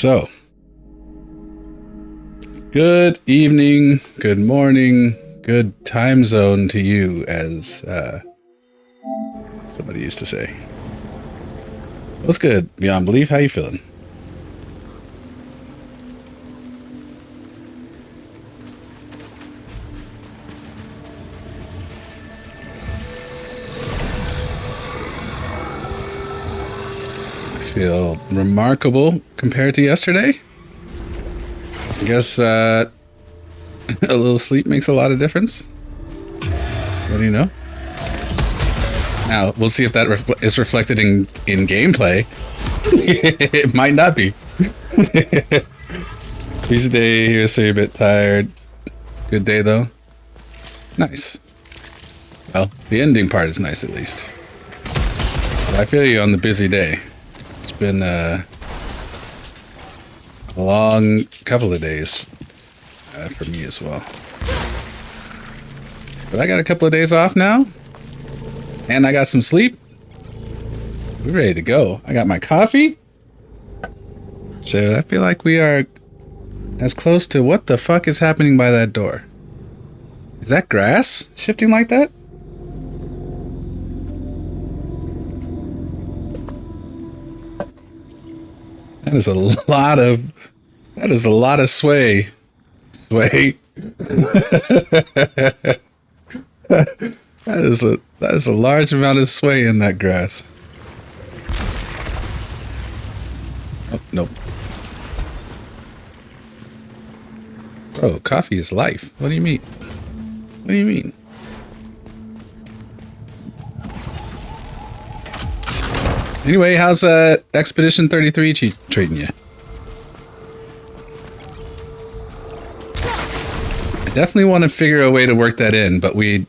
So, good evening, good morning, good time zone to you, as somebody used to say. What's good, Beyond Belief? How you feeling? Feel remarkable compared to yesterday. I guess a little sleep makes a lot of difference. What do you know? Now we'll see if that is reflected in gameplay. It might not be. Busy day here, so you're a bit tired. Good day though. Nice. Well, the ending part is nice at least. But I feel you on the busy day. It's been a long couple of days for me as well. But I got a couple of days off now, and I got some sleep. We're ready to go. I got my coffee. So I feel like we are as close to what the fuck is happening by that door. Is that grass shifting like that? That is a lot of sway. Sway. That is a large amount of sway in that grass. Oh, nope. Bro, coffee is life. What do you mean? What do you mean? Anyway, how's Expedition 33 treating you? I definitely want to figure a way to work that in, but we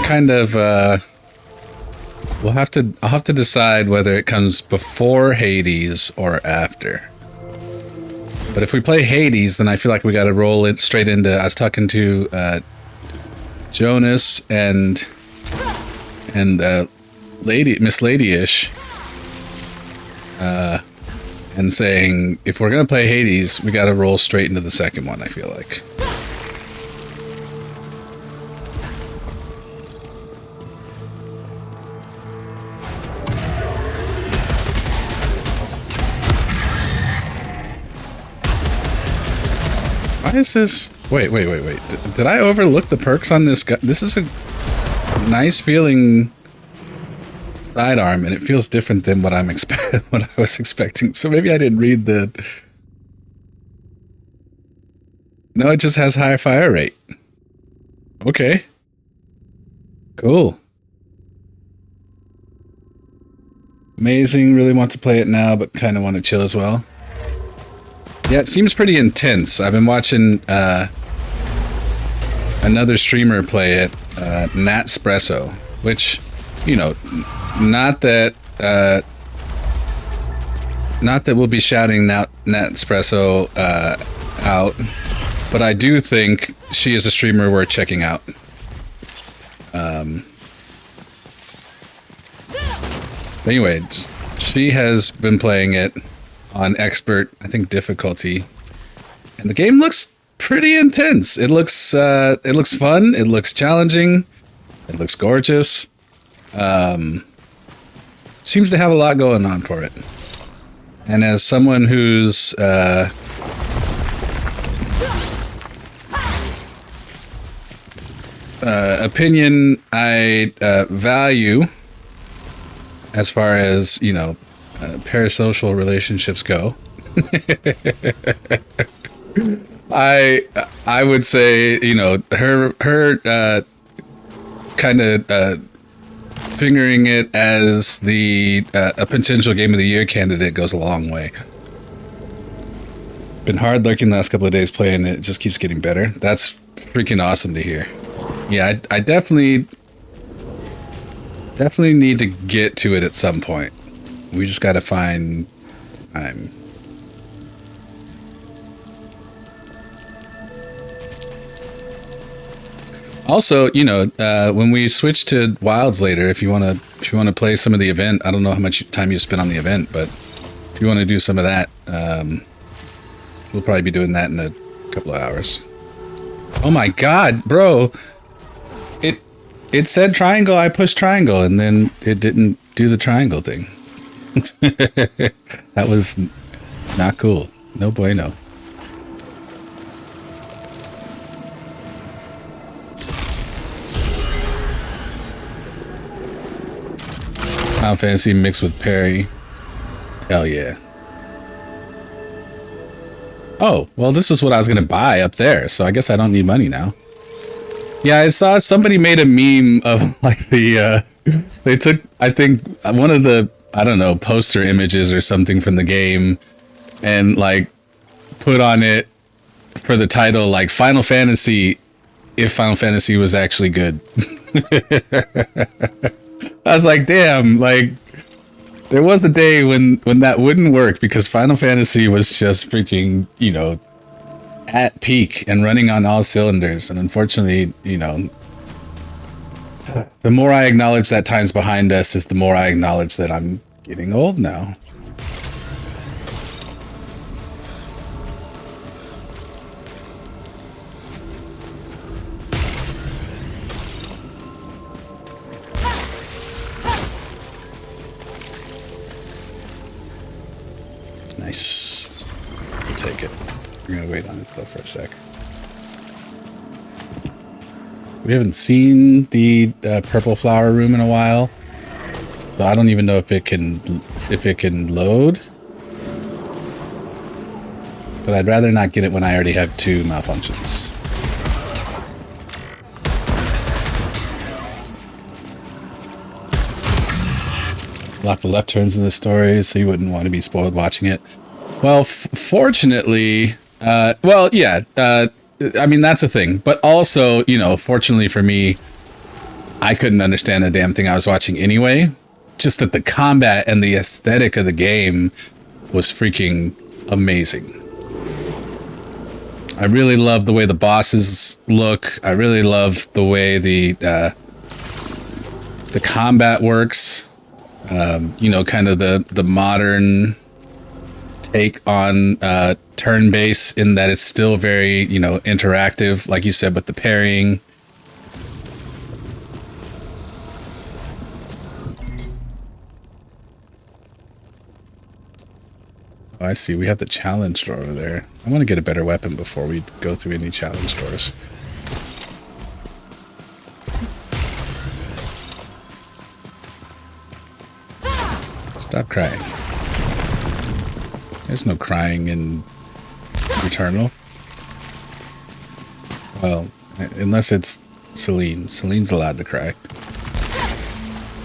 kind of I'll have to decide whether it comes before Hades or after. But if we play Hades, then I feel like we got to roll it straight into. I was talking to Jonas and Miss Ladyish, and saying if we're gonna play Hades, we gotta roll straight into the second one, I feel like. Why is this? Wait. Did I overlook the perks on this guy? This is a nice feeling sidearm, and it feels different than what I was expecting. So maybe I didn't read the. No, it just has higher fire rate. Okay. Cool. Amazing. Really want to play it now, but kind of want to chill as well. Yeah, it seems pretty intense. I've been watching another streamer play it, Natspresso, which, you know, not that we'll be shouting Natspresso out, but I do think she is a streamer worth checking out. Anyway, she has been playing it on expert, I think, difficulty, and the game looks pretty intense. It looks fun. It looks challenging. It looks gorgeous. Seems to have a lot going on for it. And as someone whose opinion I value, as far as, you know, parasocial relationships go, I would say, you know, her kind of fingering it as a potential Game of the Year candidate goes a long way. Been hard lurking the last couple of days playing it. It just keeps getting better. That's freaking awesome to hear. Yeah, I definitely need to get to it at some point. We just gotta find time. Also, you know, when we switch to Wilds later, if you wanna play some of the event, I don't know how much time you spent on the event, but if you want to do some of that, we'll probably be doing that in a couple of hours. Oh my god, bro. It said triangle, I pushed triangle, and then it didn't do the triangle thing. That was not cool. No bueno. Final Fantasy mixed with Perry. Hell yeah. Oh, well, this is what I was going to buy up there, so I guess I don't need money now. Yeah, I saw somebody made a meme of like the, they took, I think, one of the, I don't know, poster images or something from the game and like put on it for the title, like Final Fantasy, if Final Fantasy was actually good. I was like, damn, like there was a day when that wouldn't work because Final Fantasy was just freaking, you know, at peak and running on all cylinders. And unfortunately, you know, the more I acknowledge that time's behind us is the more I acknowledge that I'm getting old now. Nice. We'll take it. We're gonna wait on it though for a sec. We haven't seen the purple flower room in a while, so I don't even know if it can load. But I'd rather not get it when I already have 2 malfunctions. Lots of left turns in the story, so you wouldn't want to be spoiled watching it. Well, fortunately, well, yeah, I mean, that's the thing. But also, you know, fortunately for me, I couldn't understand the damn thing I was watching anyway. Just that the combat and the aesthetic of the game was freaking amazing. I really love the way the bosses look. I really love the way the combat works. You know, kind of the modern take on turn-based in that it's still very, you know, interactive, like you said, with the parrying. Oh, I see. We have the challenge door over there. I want to get a better weapon before we go through any challenge doors. Stop crying. There's no crying in Returnal. Well, unless it's Celine. Celine's allowed to cry.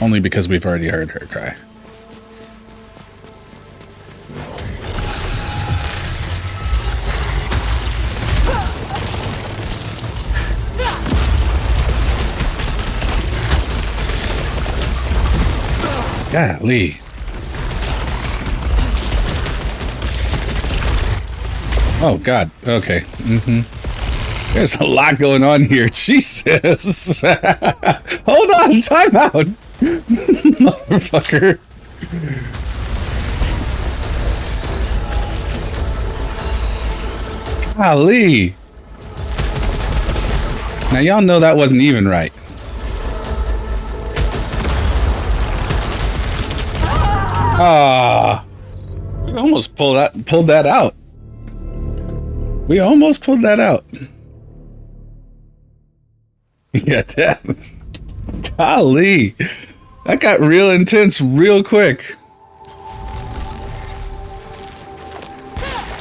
Only because we've already heard her cry. Golly. Oh, God. Okay. Mm-hmm. There's a lot going on here. Jesus. Hold on. Time out. Motherfucker. Golly. Now, y'all know that wasn't even right. Ah. We almost pulled that out. We almost pulled that out. Yeah, that. Golly. That got real intense real quick.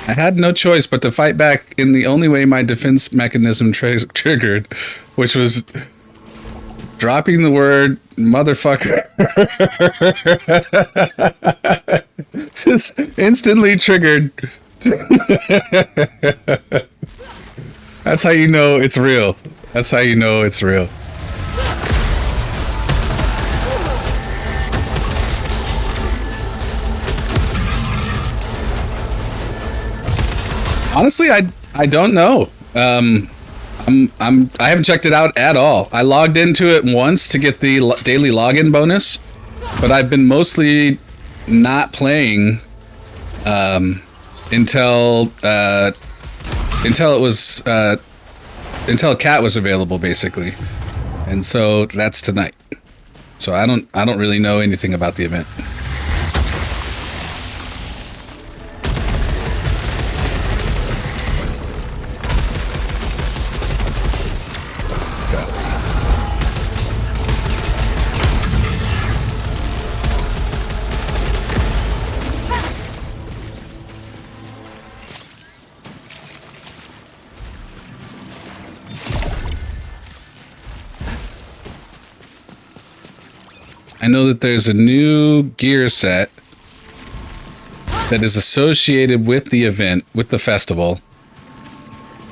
I had no choice but to fight back in the only way my defense mechanism triggered, which was dropping the word motherfucker. Just instantly triggered. That's how you know it's real. That's how you know it's real. Honestly, I don't know. I haven't checked it out at all. I logged into it once to get the daily login bonus, but I've been mostly not playing until Cat was available, basically, and so that's tonight. So I don't really know anything about the event. I know that there's a new gear set that is associated with the event, with the festival,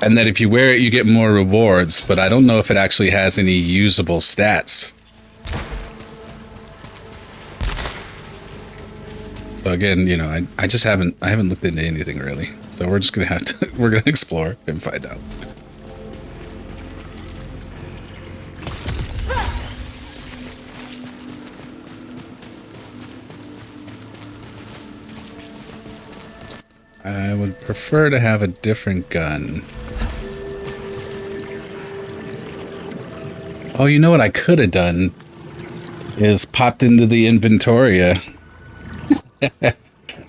and that if you wear it, you get more rewards, but I don't know if it actually has any usable stats. So again, you know, I just haven't looked into anything really. So we're just gonna we're gonna explore and find out. I would prefer to have a different gun. Oh, you know what I could have done is popped into the Inventoria.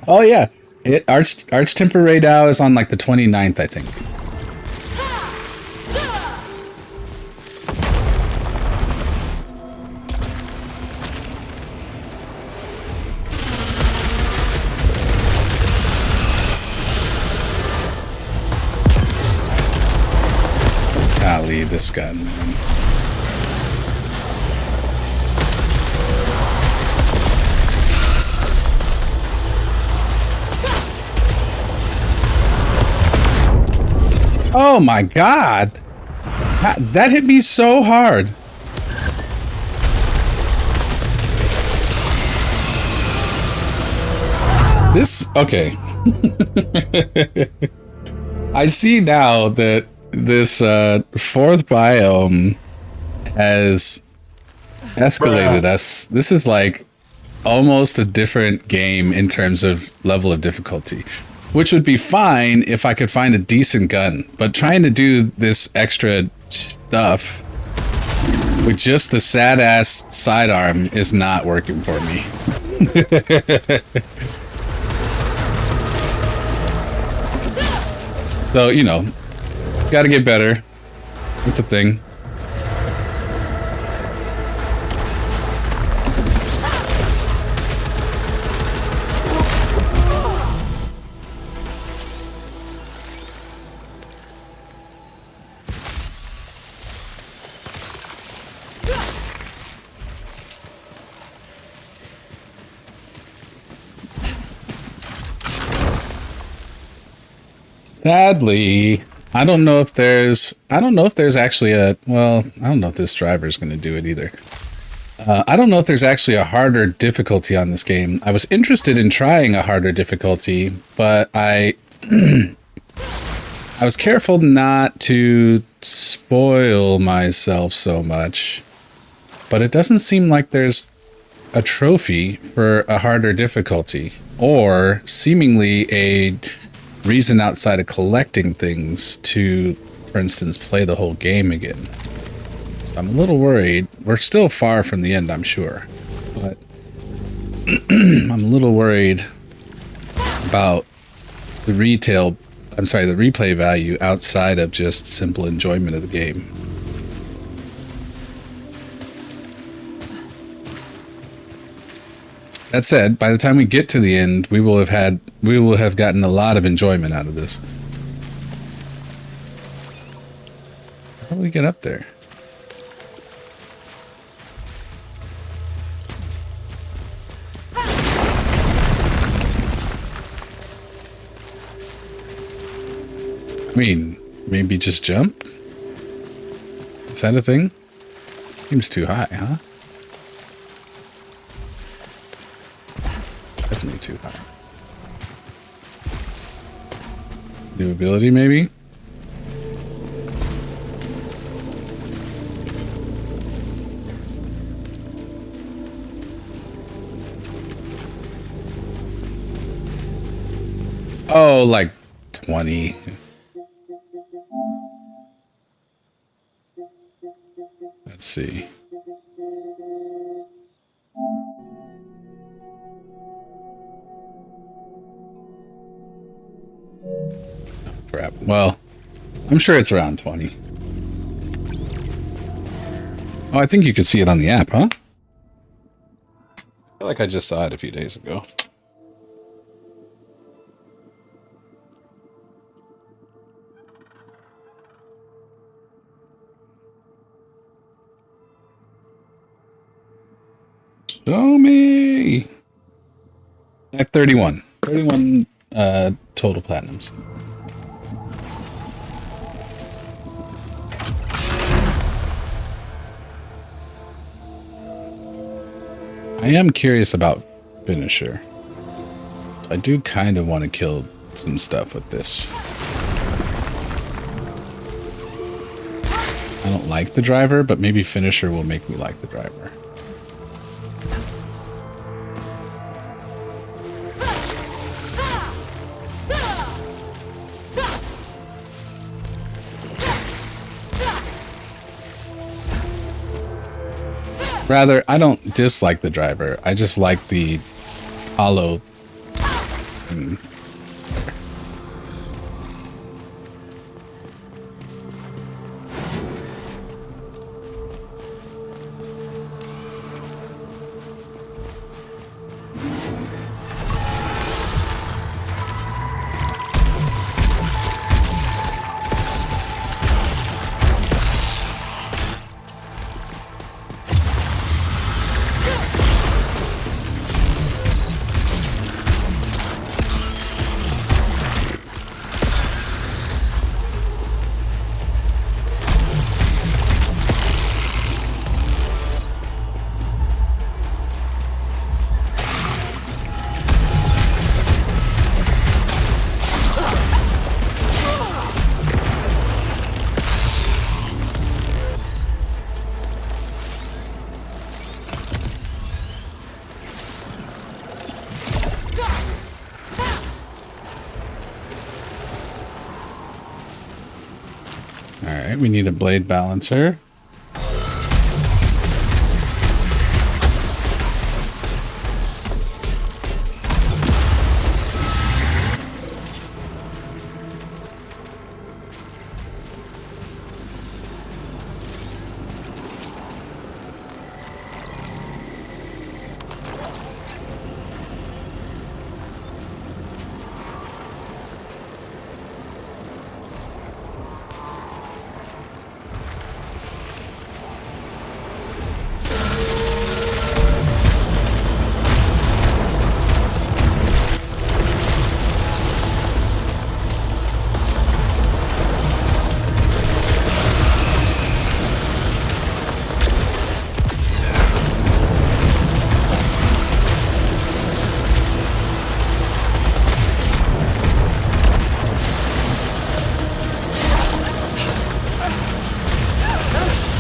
Oh yeah, Arch Temper Ray Dow is on like the 29th, I think. Golly, this gun, man. Oh my god! That hit me so hard. This, okay. I see now that this fourth biome has escalated us. This is like almost a different game in terms of level of difficulty, which would be fine if I could find a decent gun, but trying to do this extra stuff with just the sad ass sidearm is not working for me. So, you know, gotta get better. It's a thing. Sadly, I don't know if there's actually a, well, I don't know if this driver is going to do it either. I don't know if there's actually a harder difficulty on this game. I was interested in trying a harder difficulty, but I was careful not to spoil myself so much. But it doesn't seem like there's a trophy for a harder difficulty, or seemingly a reason outside of collecting things to, for instance, play the whole game again. So I'm a little worried. We're still far from the end, I'm sure, but I'm a little worried about the replay value outside of just simple enjoyment of the game. That said, by the time we get to the end, we will have gotten a lot of enjoyment out of this. How do we get up there? I mean, maybe just jump? Is that a thing? Seems too high, huh? Definitely too high. New ability, maybe? Oh, like 20. Let's see. Crap. Well, I'm sure it's around 20. Oh, I think you could see it on the app, huh? I feel like I just saw it a few days ago. Show me. Like 31. 31 total platinums. I am curious about finisher. I do kind of want to kill some stuff with this. I don't like the driver, but maybe finisher will make me like the driver. Rather, I don't dislike the driver. I just like the hollow thing. Alright, we need a blade balancer.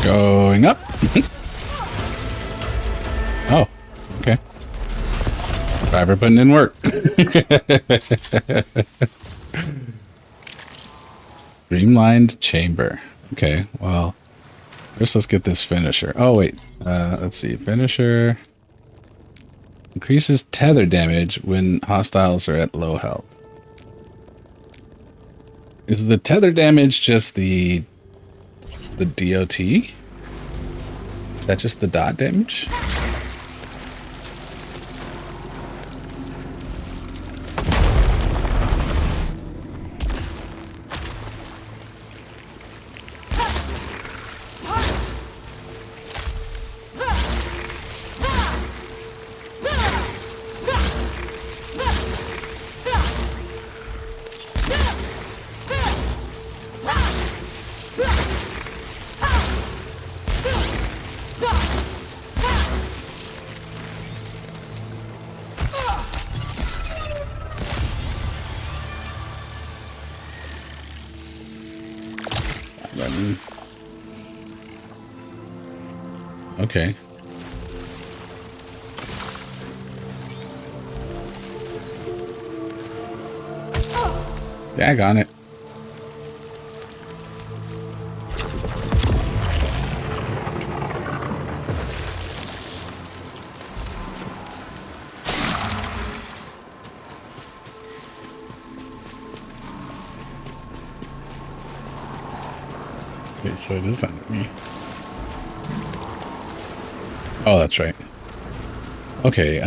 Going up. Oh, okay. Driver putting in work. Streamlined chamber. Okay, well, first let's get this finisher. Oh, wait. Let's see. Finisher increases tether damage when hostiles are at low health. Is the tether damage just the DOT? Is that just the dot damage? Okay. Dag on it. Okay, so it is under me. Oh, that's right. Okay,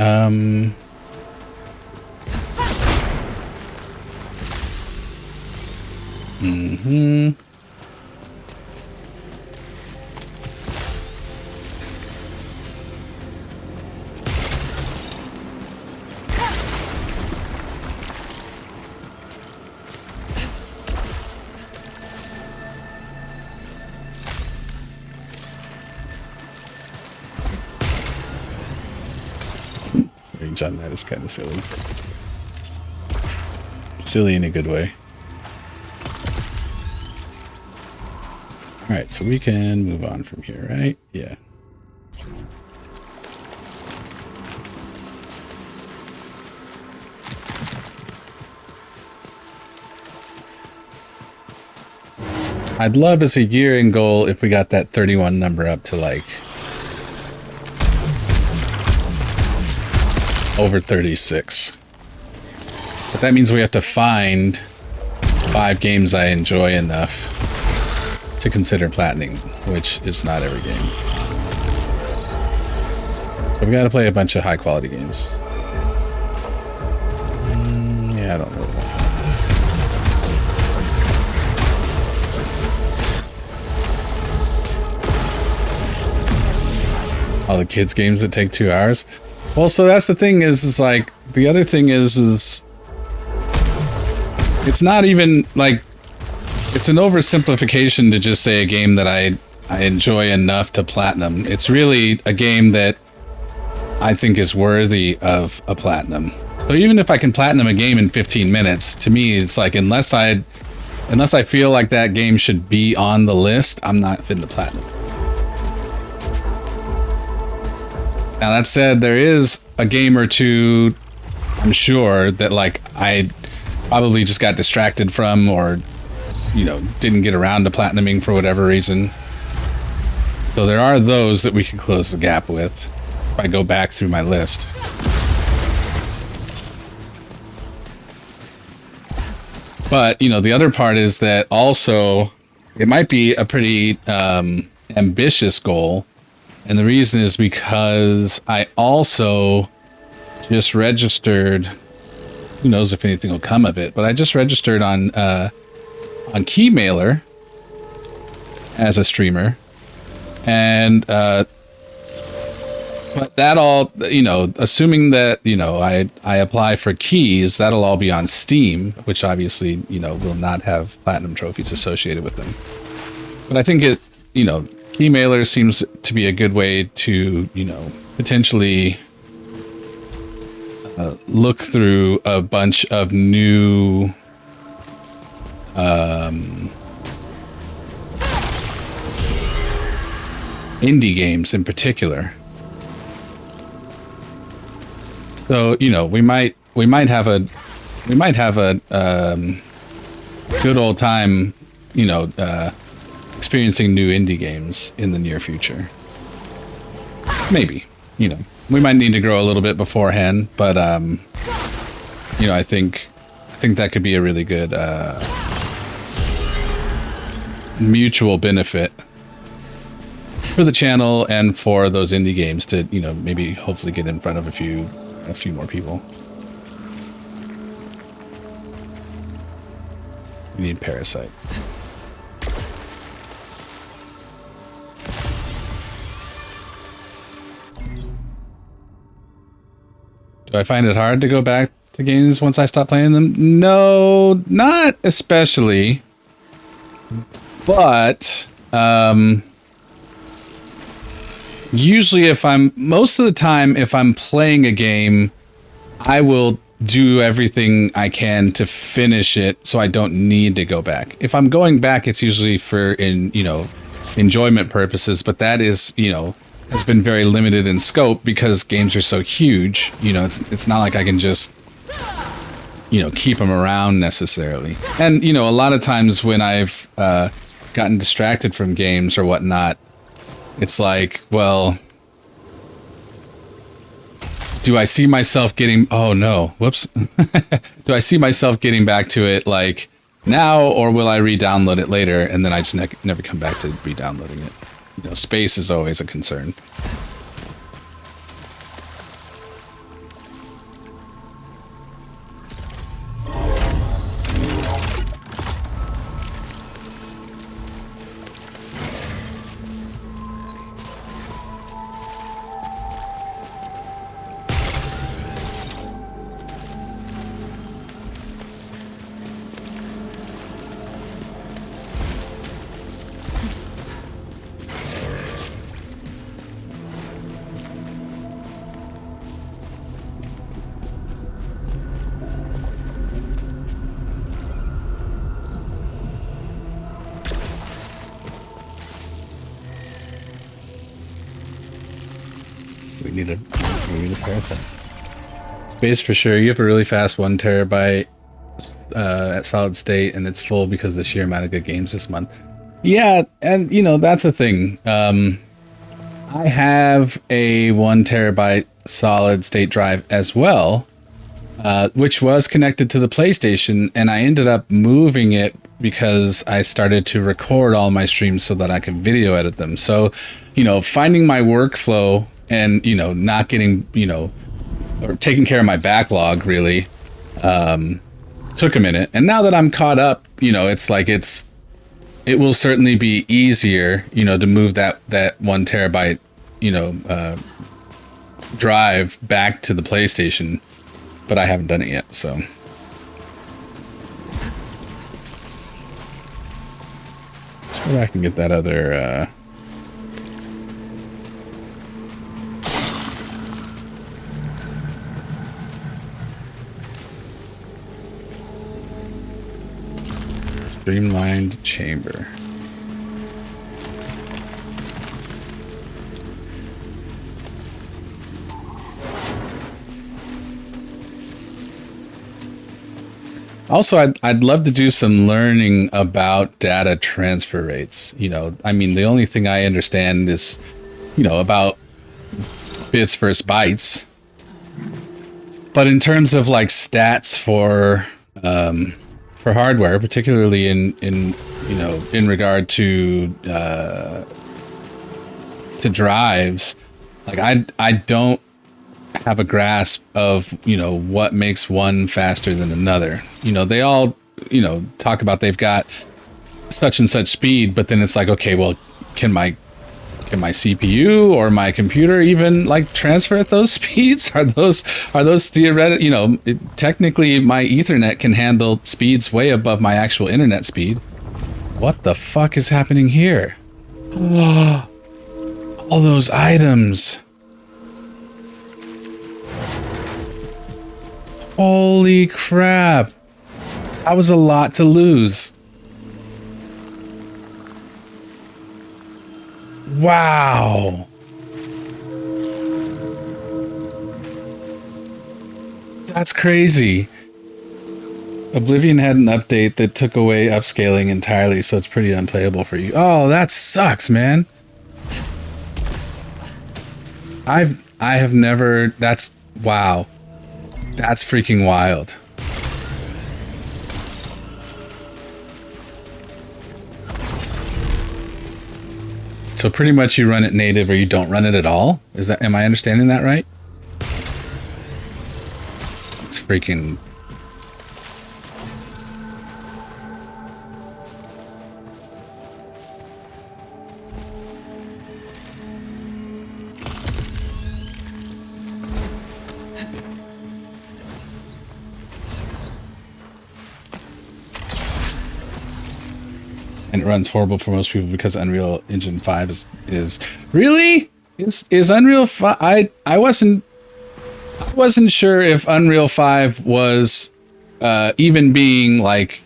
range on that is kind of silly. Silly in a good way. Alright, so we can move on from here, right? Yeah. I'd love as a year-end goal if we got that 31 number up to like over 36. But that means we have to find 5 games I enjoy enough to consider platinum, which is not every game. So we gotta play a bunch of high quality games. Yeah, I don't really want that. All the kids games that take 2 hours. Well, so that's the thing is like, the other thing is it's not even like, it's an oversimplification to just say a game that I enjoy enough to platinum. It's really a game that I think is worthy of a platinum. So even if I can platinum a game in 15 minutes, to me, it's like, unless I feel like that game should be on the list, I'm not fitting to platinum. Now that said, there is a game or two, I'm sure, that like I probably just got distracted from, or you know, didn't get around to platinuming for whatever reason. So there are those that we can close the gap with if I go back through my list. But, you know, the other part is that also it might be a pretty ambitious goal. And the reason is because I also just registered, who knows if anything will come of it, but I just registered on Keymailer as a streamer, and but that all, you know, assuming that, you know, I apply for keys, that'll all be on Steam, which obviously, you know, will not have platinum trophies associated with them. But I think it, you know, Keymailer seems to be a good way to, you know, potentially look through a bunch of new indie games in particular. So, you know, we might have a good old time, you know, experiencing new indie games in the near future. Maybe, you know, we might need to grow a little bit beforehand, but you know, I think that could be a really good mutual benefit for the channel and for those indie games to, you know, maybe hopefully get in front of a few more people. We need Parasite. Do I find it hard to go back to games once I stop playing them? No, not especially. But usually most of the time, if I'm playing a game, I will do everything I can to finish it so I don't need to go back. If I'm going back, it's usually for, you know, enjoyment purposes, but that is, you know, has been very limited in scope because games are so huge. You know, it's not like I can just, you know, keep them around necessarily. And, you know, a lot of times when I've gotten distracted from games or whatnot, it's like, well, do I see myself getting, oh no, whoops. Do I see myself getting back to it like now, or will I re-download it later and then I just never come back to re-downloading it? You know, space is always a concern. We need a paradigm. Space for sure. You have a really fast 1 terabyte at solid state, and it's full because of the sheer amount of good games this month. Yeah, and you know that's a thing. I have a 1 terabyte solid state drive as well, which was connected to the PlayStation, and I ended up moving it because I started to record all my streams so that I could video edit them. So, you know, finding my workflow and, you know, not getting, you know, or taking care of my backlog really took a minute. And now that I'm caught up, you know, it's like it will certainly be easier, you know, to move that 1 terabyte, you know, drive back to the PlayStation, but I haven't done it yet, so. Let's go back and get that other, streamlined chamber. Also, I'd love to do some learning about data transfer rates. You know, I mean, the only thing I understand is, you know, about bits versus bytes. But in terms of like stats for hardware, particularly in you know, in regard to drives, like I don't have a grasp of, you know, what makes one faster than another. You know, they all, you know, talk about they've got such and such speed, but then it's like, okay, well, can my CPU or my computer even like transfer at those speeds? Are those theoretical? You know, technically my Ethernet can handle speeds way above my actual internet speed. What the fuck is happening here? Oh, all those items. Holy crap. That was a lot to lose. Wow. That's crazy. Oblivion had an update that took away upscaling entirely, so it's pretty unplayable for you. Oh, that sucks, man. I have never, that's, wow. That's freaking wild. So pretty much you run it native or you don't run it at all? Is that, am I understanding that right? It's freaking... And it runs horrible for most people because Unreal Engine 5 is really is Unreal 5. I wasn't sure if Unreal 5 was even being like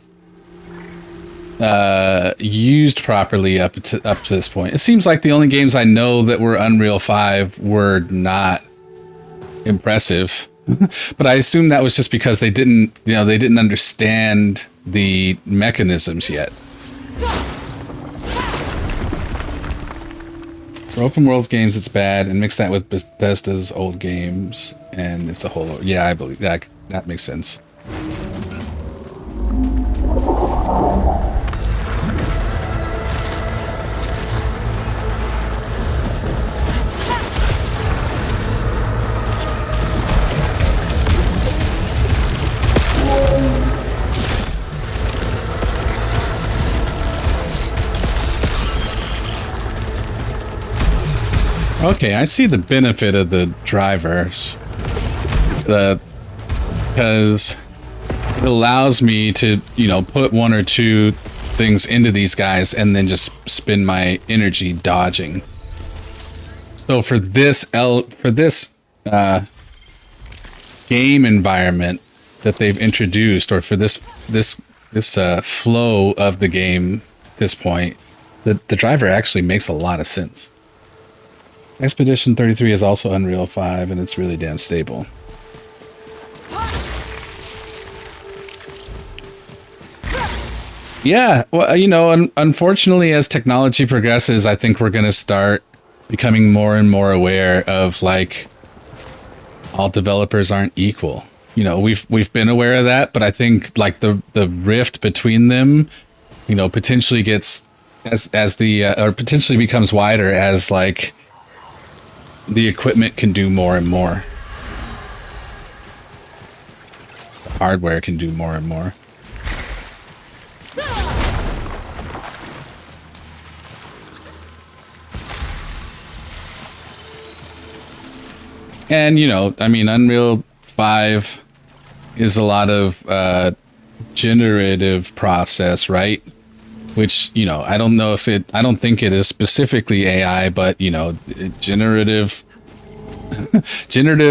used properly up to this point. It seems like the only games I know that were Unreal 5 were not impressive. But I assume that was just because they didn't, they didn't understand the mechanisms yet. For open world games, it's bad, and mix that with Bethesda's old games, and it's a whole. Yeah, I believe that. That makes sense. Okay, I see the benefit of the drivers. Because it allows me to, put one or two things into these guys and then just spend my energy dodging. So for this game environment that they've introduced, or for this flow of the game at this point, the driver actually makes a lot of sense. Expedition 33 is also Unreal 5, and it's really damn stable. Yeah, well, unfortunately, as technology progresses, I think we're going to start becoming more and more aware of, like, all developers aren't equal. We've been aware of that, but I think, like, the rift between them, potentially gets or potentially becomes wider as, like, the equipment can do more and more. The hardware can do more and more. And, Unreal 5 is a lot of generative process, right? Which, I don't know if I don't think it is specifically AI, but, generative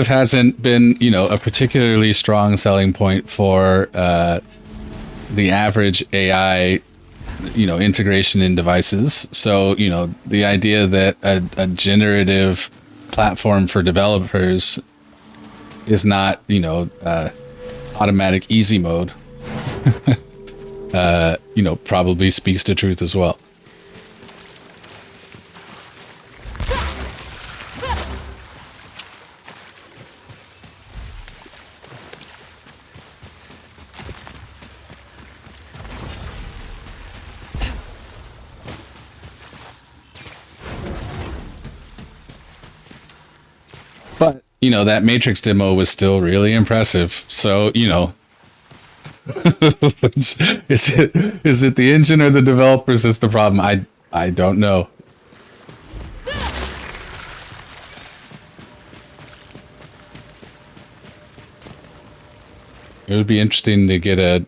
hasn't been, a particularly strong selling point for the average AI, integration in devices. So, the idea that a generative platform for developers is not, automatic easy mode, probably speaks to truth as well. But, that Matrix demo was still really impressive. So, is it the engine or the developers that's the problem? I don't know. It would be interesting to get a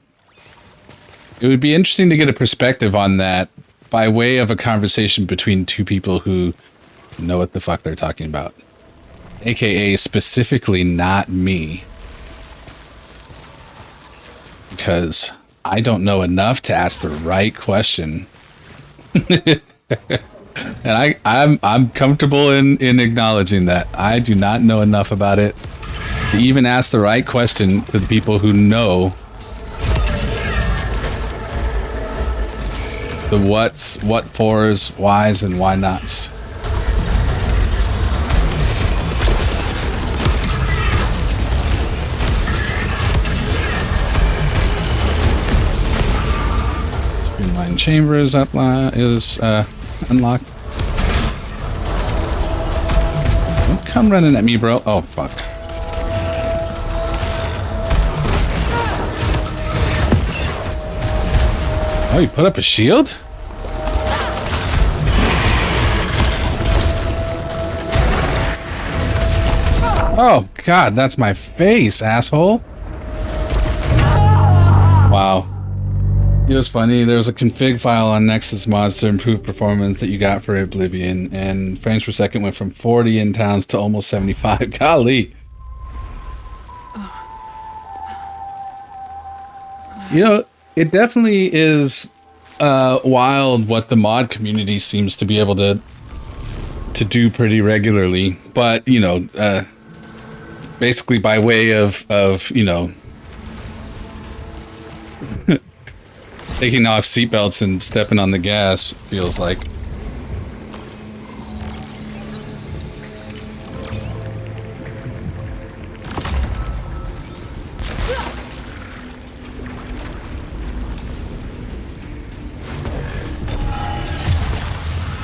perspective on that by way of a conversation between two people who know what the fuck they're talking about. AKA specifically not me. Because I don't know enough to ask the right question. And I'm comfortable in acknowledging that. I do not know enough about it to even ask the right question to the people who know the what's, what fors, whys, and why nots. Chamber is unlocked. Don't come running at me, bro. Oh, fuck. Oh, you put up a shield? Oh, God, that's my face, asshole. Wow. It was funny, there was a config file on Nexus mods to improve performance that you got for Oblivion, and frames per second went from 40 in towns to almost 75. Golly! It definitely is wild what the mod community seems to be able to do pretty regularly, but, basically by way of you know, taking off seatbelts and stepping on the gas, feels like.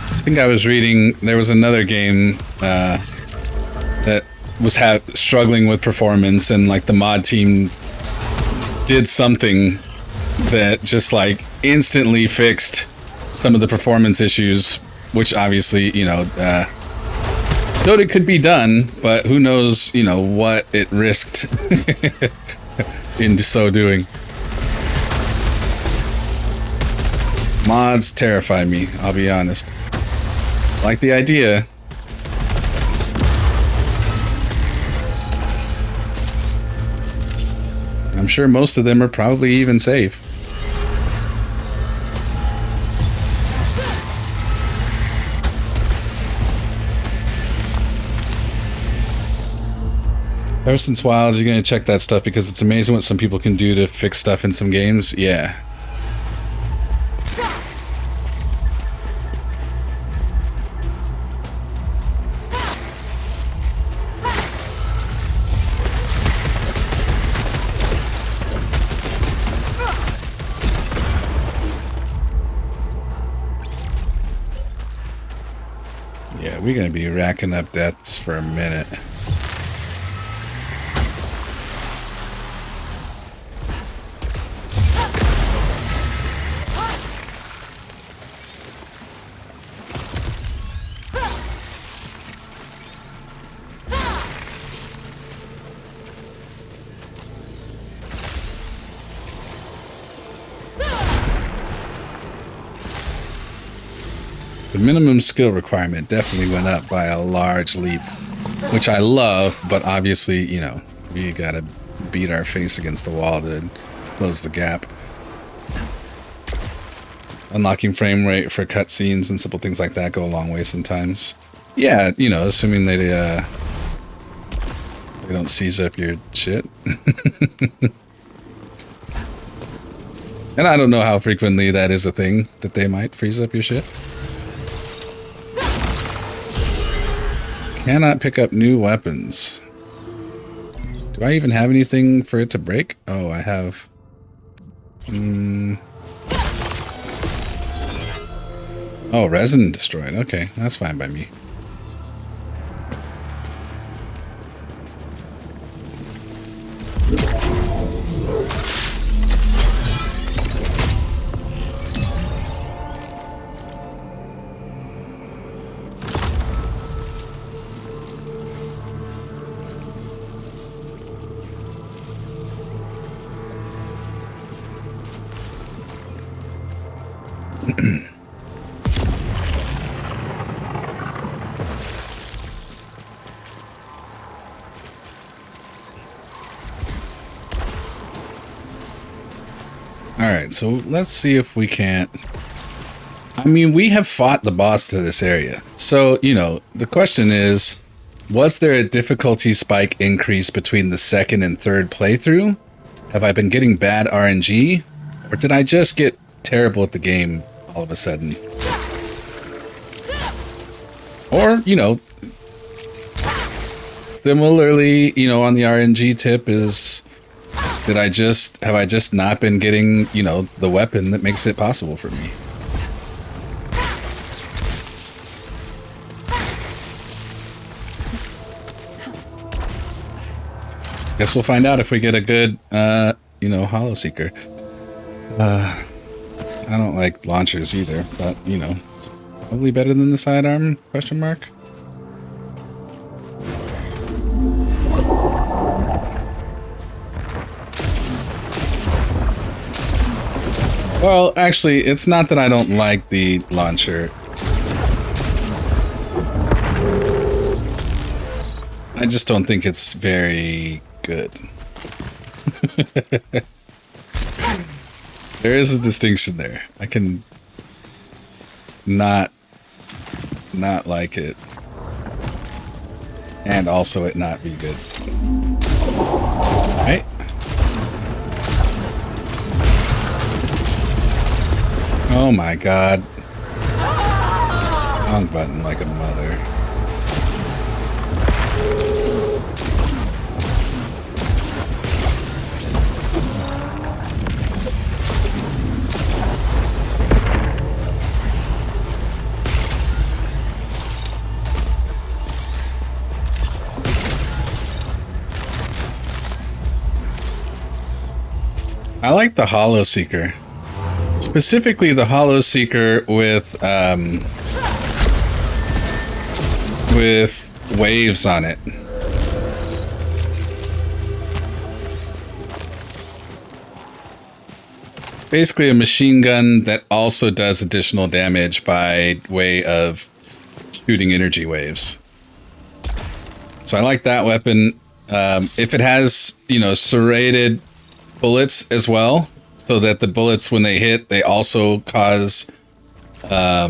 I think I was reading there was another game that was struggling with performance, and like the mod team did something that just like instantly fixed some of the performance issues, which obviously, you know, thought it could be done, but who knows, you know, what it risked in so doing. Mods terrify me, I'll be honest. Like the idea. I'm sure most of them are probably even safe. Ever since Wilds, you're gonna check that stuff because it's amazing what some people can do to fix stuff in some games. Yeah. Yeah, we're gonna be racking up deaths for a minute. The minimum skill requirement definitely went up by a large leap, which I love, but obviously, you know, we gotta beat our face against the wall to close the gap. Unlocking frame rate for cutscenes and simple things like that go a long way sometimes. Yeah, you know, assuming they don't seize up your shit. And I don't know how frequently that is a thing, that they might freeze up your shit. Cannot pick up new weapons. Do I even have anything for it to break? Oh, I have... Oh, resin destroyed. Okay, that's fine by me. Alright, so let's see if we can't... I mean, we have fought the boss to this area. So, you know, the question is, was there a difficulty spike increase between the second and third playthrough? Have I been getting bad RNG? Or did I just get terrible at the game all of a sudden? Or, you know, similarly, you know, on the RNG tip is... have I just not been getting, you know, the weapon that makes it possible for me? Guess we'll find out if we get a good, you know, Hollow Seeker. I don't like launchers either, but, you know, it's probably better than the sidearm, question mark? Well, actually, it's not that I don't like the launcher. I just don't think it's very good. There is a distinction there. I can not like it, and also it not be good. Right. Oh my god. Wrong button like a mother. I like the Hollow Seeker. Specifically the Hollow Seeker with waves on it. Basically a machine gun that also does additional damage by way of shooting energy waves. So I like that weapon. If it has, you know, serrated bullets as well, so that the bullets, when they hit, they also cause a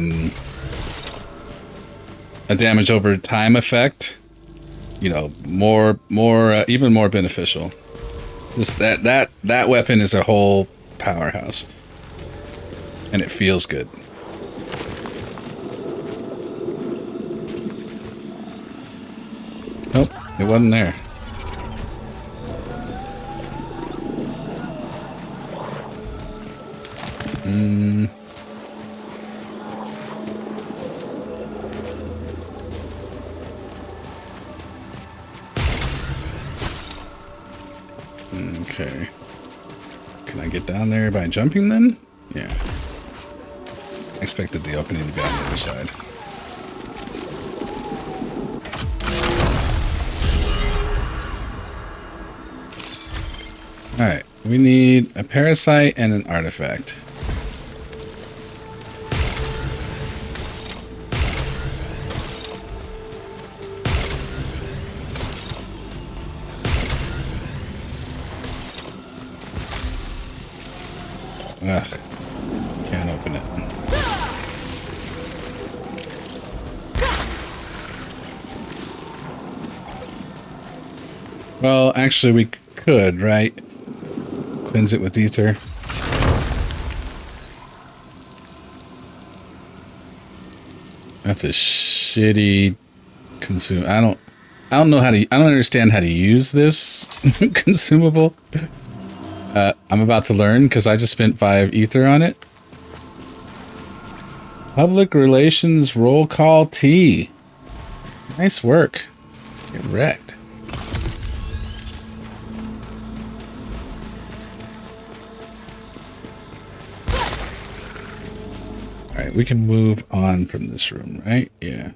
damage over time effect. You know, even more beneficial. Just that weapon is a whole powerhouse, and it feels good. Nope, it wasn't there. Okay. Can I get down there by jumping then? Yeah. I expected the opening to be on the other side. Alright, we need a parasite and an artifact. Ugh, can't open it. Well, actually we could, right? Cleanse it with ether. That's a shitty consume. I don't know how to. I don't understand how to use this consumable. I'm about to learn because I just spent 5 ether on it. Public relations roll call T. Nice work. Get wrecked. Alright, we can move on from this room, right? Yeah.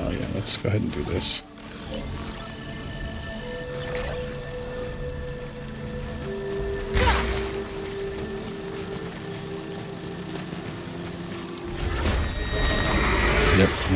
Oh yeah, let's go ahead and do this. Yes.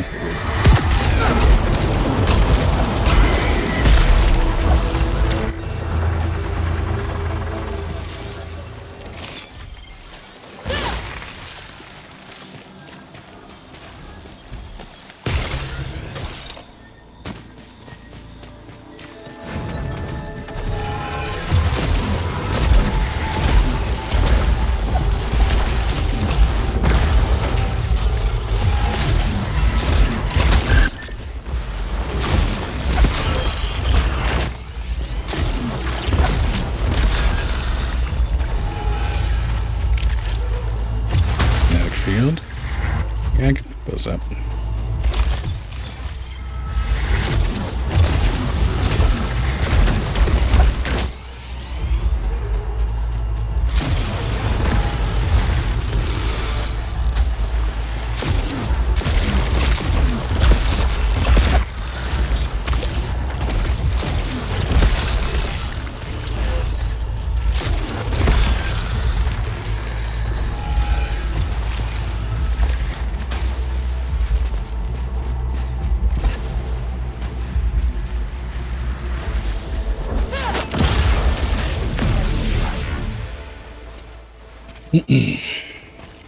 Field. Yeah, I can pick those up.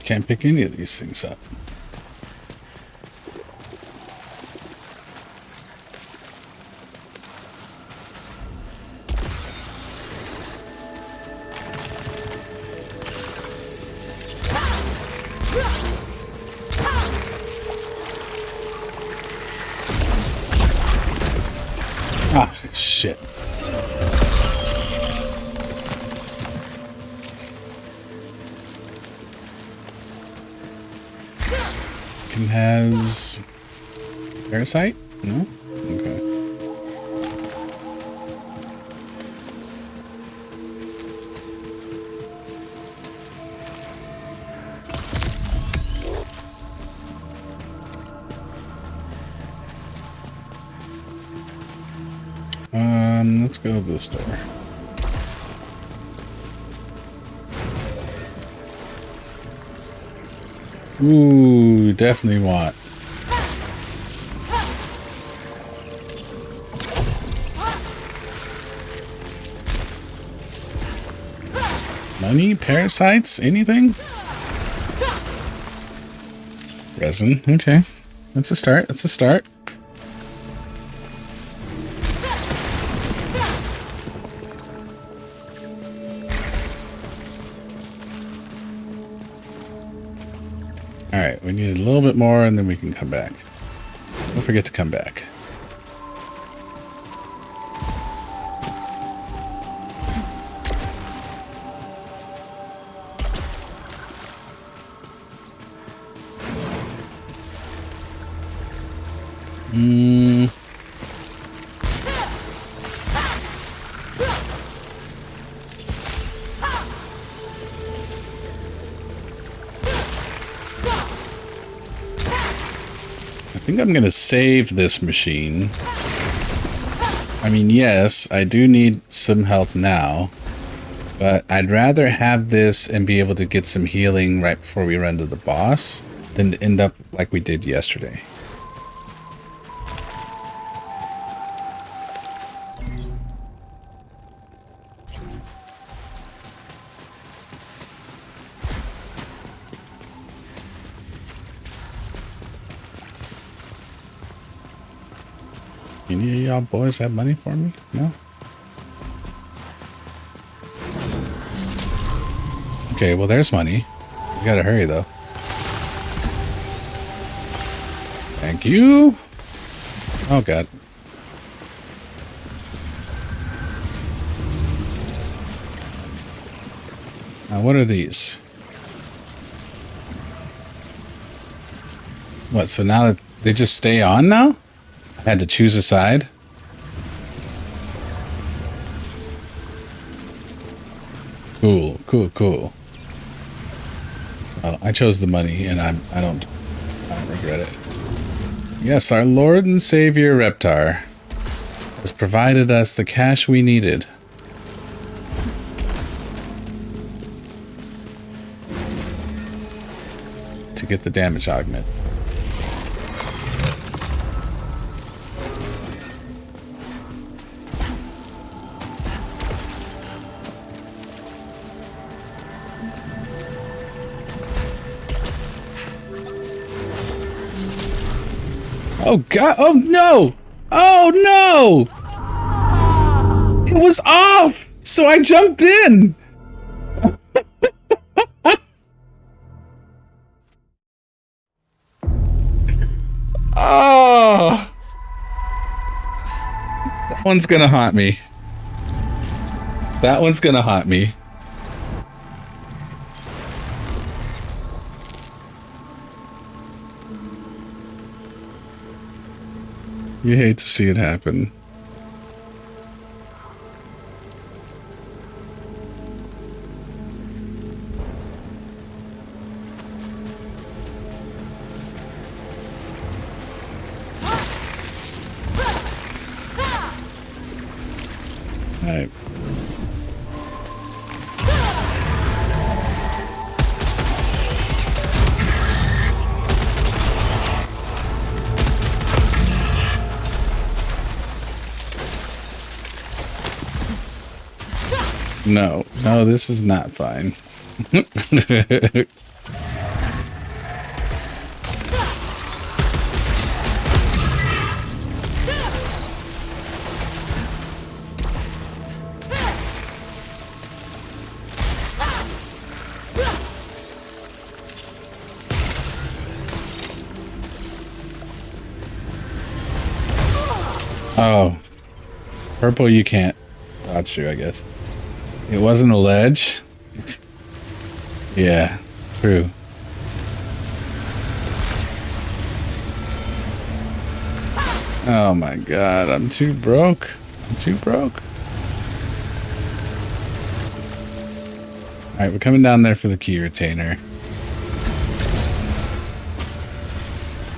Can't pick any of these things up. Ah, shit. Has parasite? No? Okay. Let's go to the store. Ooh, definitely want. Money, parasites, anything? Resin, okay. That's a start, that's a start. Alright, we need a little bit more and then we can come back. Don't forget to come back. I think I'm gonna save this machine. I mean, yes, I do need some help now, but I'd rather have this and be able to get some healing right before we run to the boss than to end up like we did yesterday. Any of y'all boys have money for me? No? Okay, well there's money. You gotta hurry though. Thank you. Oh god. Now what are these? What, so now that they just stay on now? I had to choose a side. Cool, cool, cool. Well, I chose the money, and I don't regret it. Yes, our Lord and Savior Reptar has provided us the cash we needed. To get the damage augment. Oh god, oh no! Oh no! It was off! So I jumped in! Oh! That one's gonna haunt me. That one's gonna haunt me. You hate to see it happen. Alright. No, no, this is not fine. Oh. Purple you can't dodge through, I guess. It wasn't a ledge? Yeah, true. Oh my god, I'm too broke. I'm too broke. Alright, we're coming down there for the key retainer.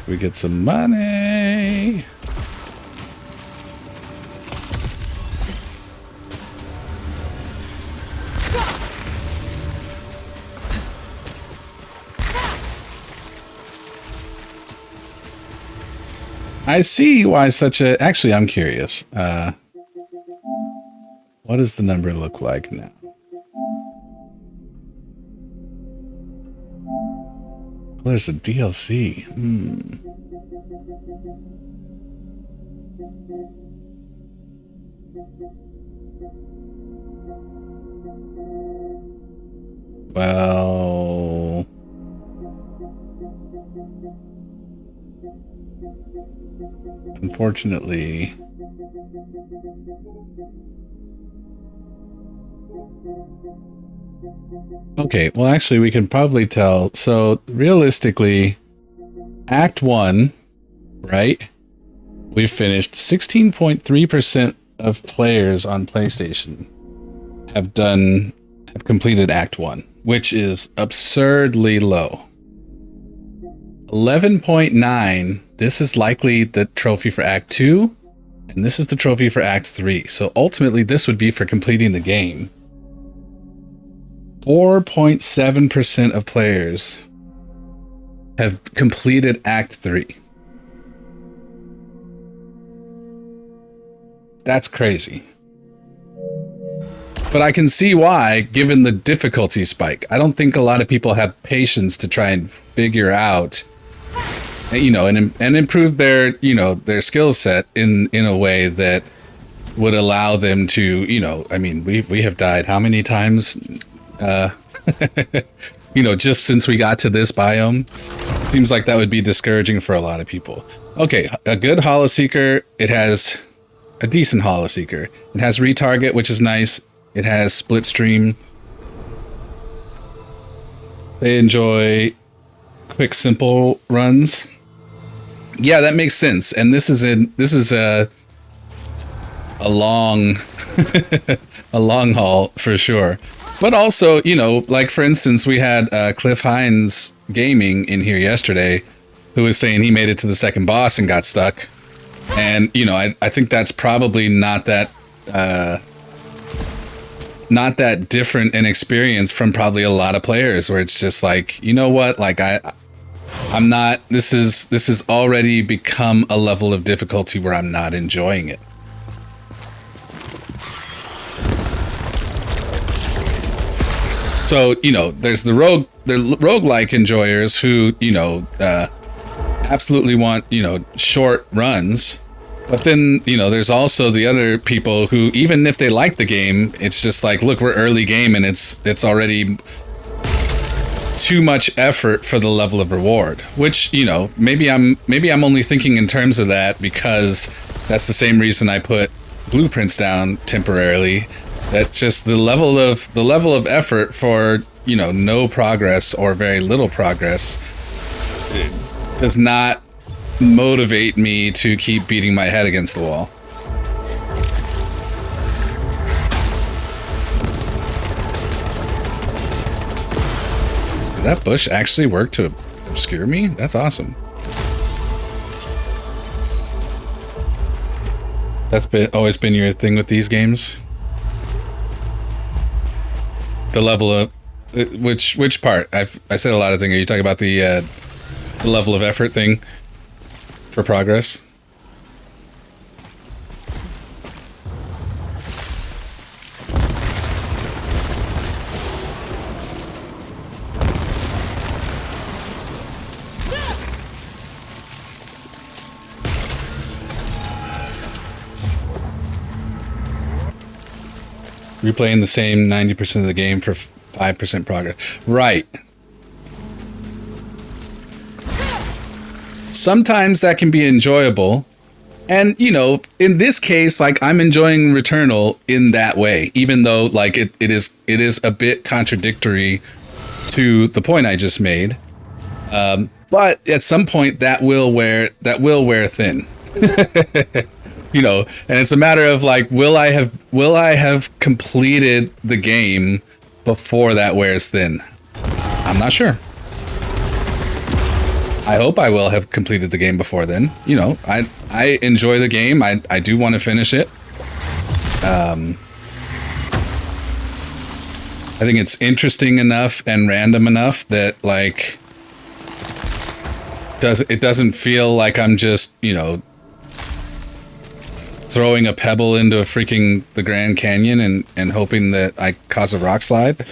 We get some money. I see why such a... Actually, I'm curious. What does the number look like now? Oh, there's a DLC. Well... Unfortunately... Okay, well actually we can probably tell. So realistically, Act 1, right? We've finished 16.3% of players on PlayStation have completed Act 1, which is absurdly low. 11.9, this is likely the trophy for Act 2, and this is the trophy for Act 3. So ultimately this would be for completing the game. 4.7% of players have completed Act 3. That's crazy. But I can see why, given the difficulty spike. I don't think a lot of people have patience to try and figure out, you know, and improve their, you know, their skill set in a way that would allow them to, you know, I mean, we have died how many times? You know, just since we got to this biome. Seems like that would be discouraging for a lot of people. Okay, a good holoseeker. It has a decent holoseeker. It has retarget, which is nice. It has split stream. They enjoy quick, simple runs. Yeah, that makes sense. And this is a long a long haul for sure. But also, you know, like for instance, we had Cliff Hines Gaming in here yesterday, who was saying he made it to the second boss and got stuck. And, you know, I think that's probably not that different an experience from probably a lot of players, where it's just like, you know what, like I'm not, this is already become a level of difficulty where I'm not enjoying it. So, you know, there's the roguelike enjoyers who, you know, absolutely want, you know, short runs. But then, you know, there's also the other people who, even if they like the game, it's just like, look, we're early game and it's already too much effort for the level of reward. Which, you know, maybe I'm only thinking in terms of that because that's the same reason I put blueprints down temporarily. That just the level of effort for, you know, no progress or very little progress does not motivate me to keep beating my head against the wall. Did that bush actually work to obscure me? That's awesome. That's always been your thing with these games? The level of which part? I said a lot of things. Are you talking about the level of effort thing for progress? Replaying the same 90% of the game for 5% progress. Right. Sometimes that can be enjoyable. And, you know, in this case, like, I'm enjoying Returnal in that way, even though, like, it is a bit contradictory to the point I just made. But at some point that will wear thin. You know, and it's a matter of like, will I have completed the game before that wears thin? I'm not sure. I hope I will have completed the game before then. You know, I enjoy the game. I do want to finish it. I think it's interesting enough and random enough that like it doesn't feel like I'm just, you know, throwing a pebble into the Grand Canyon and hoping that I cause a rock slide.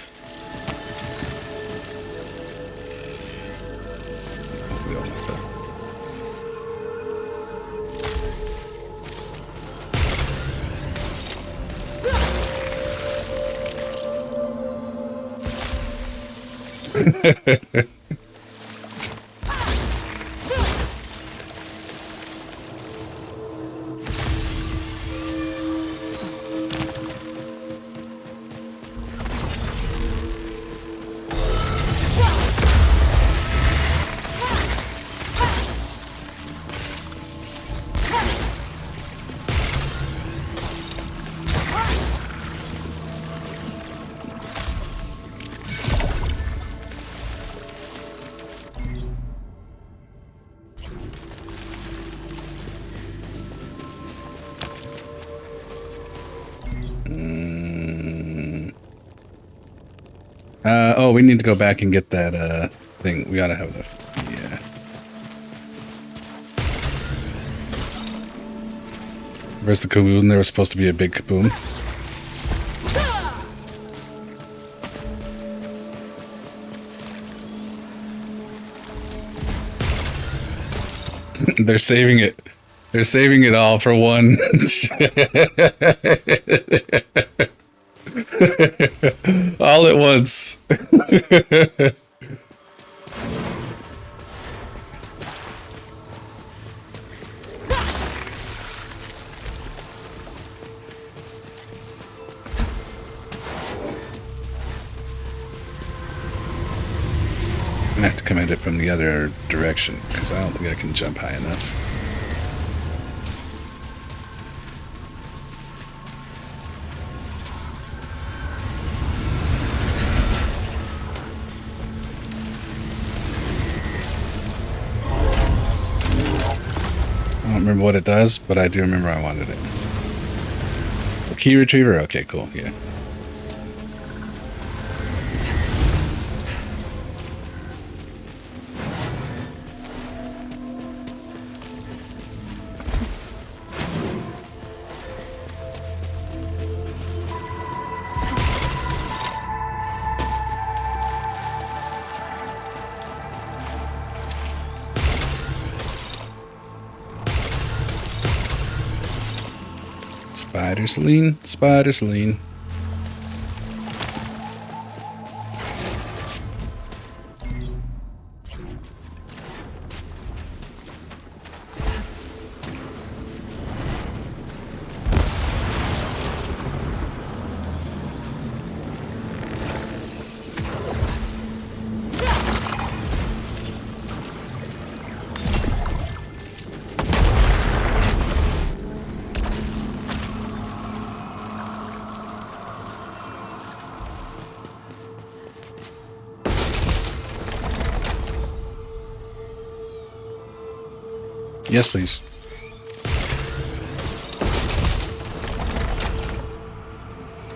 Oh, we need to go back and get that thing. We gotta have enough. Yeah. Where's the kaboom? There was supposed to be a big kaboom. They're saving it. They're saving it all for one. All at once. I have to come at it from the other direction because I don't think I can jump high enough. I don't remember what it does, but I do remember I wanted it. Key retriever? Okay, cool, yeah. Spiders lean, spiders lean. Yes, please.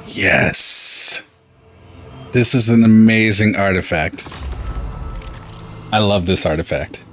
Yes. This is an amazing artifact. I love this artifact.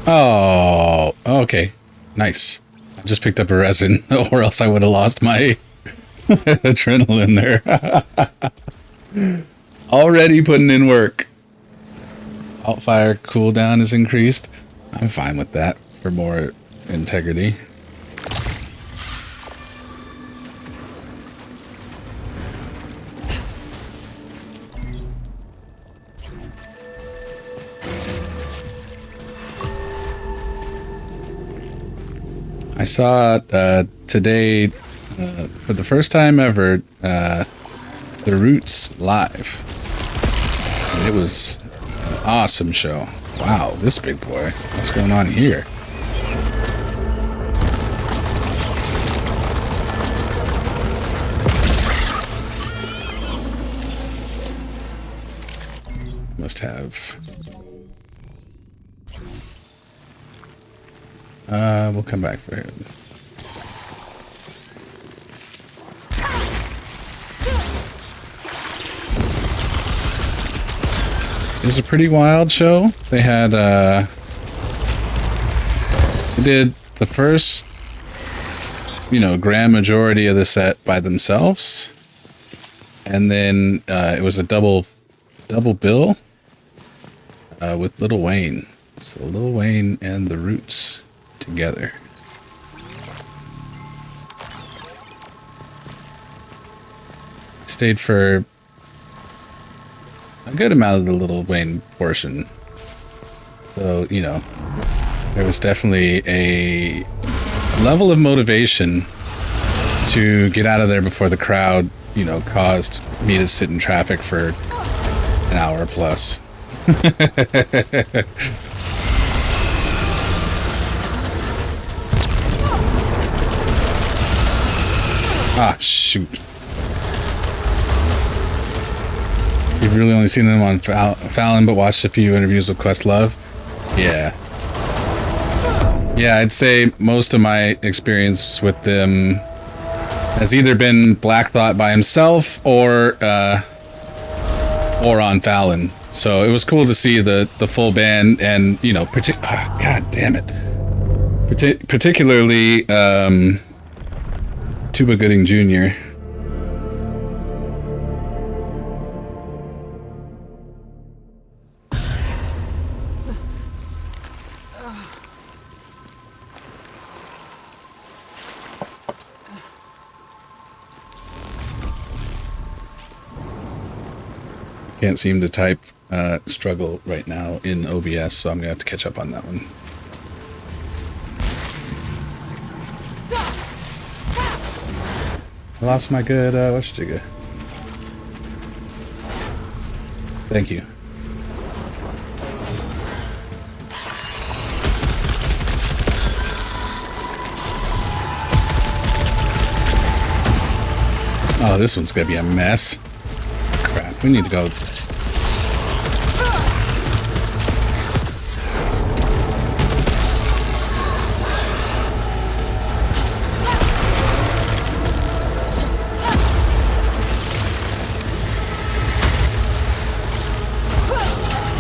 Oh, okay. Nice. I just picked up a resin, or else I would have lost my adrenaline there. Already putting in work. Altfire cooldown is increased. I'm fine with that for more integrity. I saw today, for the first time ever, The Roots live. And it was an awesome show. Wow, this big boy. What's going on here? Must have... we'll come back for him. It was a pretty wild show. They had, they did the first, you know, grand majority of the set by themselves. And then, it was a double bill, with Lil Wayne. So Lil Wayne and The Roots together. Stayed for a good amount of the Lil Wayne portion. So, you know, there was definitely a level of motivation to get out of there before the crowd, you know, caused me to sit in traffic for an hour plus. Ah, shoot. You've really only seen them on Fallon, but watched a few interviews with Questlove? Yeah. Yeah, I'd say most of my experience with them has either been Black Thought by himself or on Fallon. So it was cool to see the full band and, you know, God damn it. Particularly, Tuba Gooding Jr. Can't seem to type struggle right now in OBS, so I'm gonna have to catch up on that one. I lost my good what's jigga. Thank you. Oh, this one's gonna be a mess. Crap, we need to go.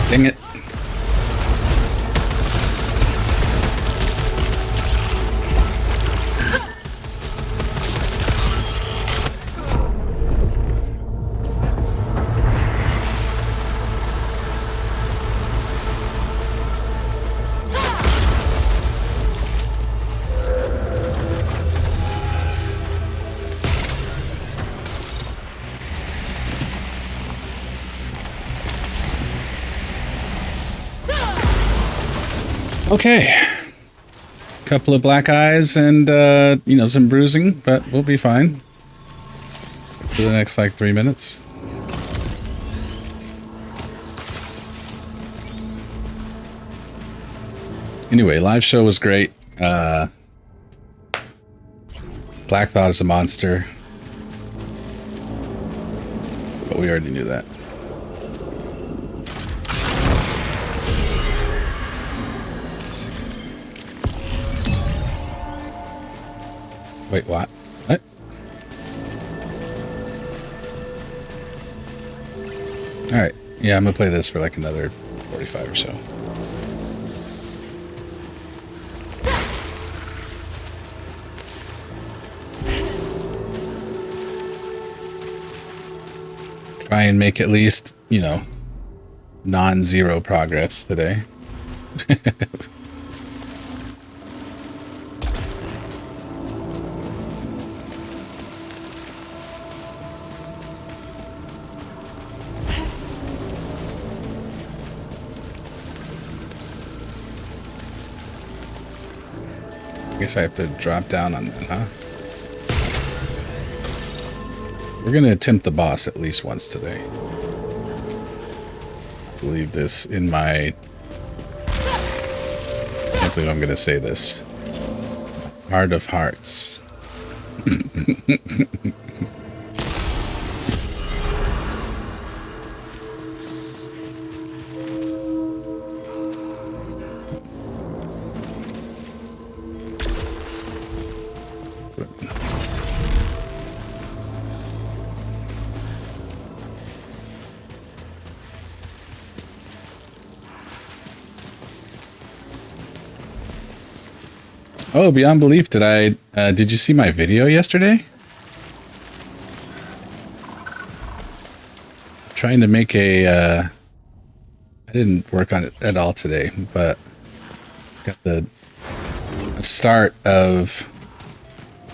Dang it. Okay. Couple of black eyes and, you know, some bruising, but we'll be fine for the next, like, 3 minutes. Anyway, live show was great. Black Thought is a monster. But we already knew that. Wait, what? What? Alright. Yeah, I'm gonna play this for like another 45 or so. Try and make at least, you know, non-zero progress today. I guess I have to drop down on that, huh? We're gonna attempt the boss at least once today. I believe this in my... I can't believe I'm gonna say this. Heart of hearts. Oh, beyond belief, did you see my video yesterday? I'm trying to make I didn't work on it at all today, but got the start of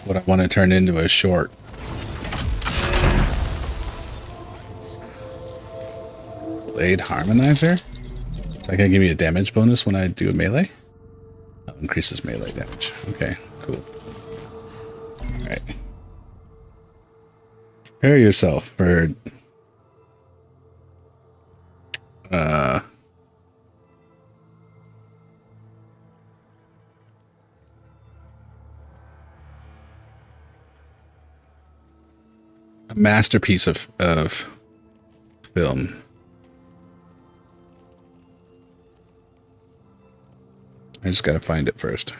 what I want to turn into a short. Blade Harmonizer? Is that gonna give me a damage bonus when I do a melee? Oh, increases melee damage. Okay, cool. Alright. Prepare yourself for a masterpiece of film. I just gotta find it first.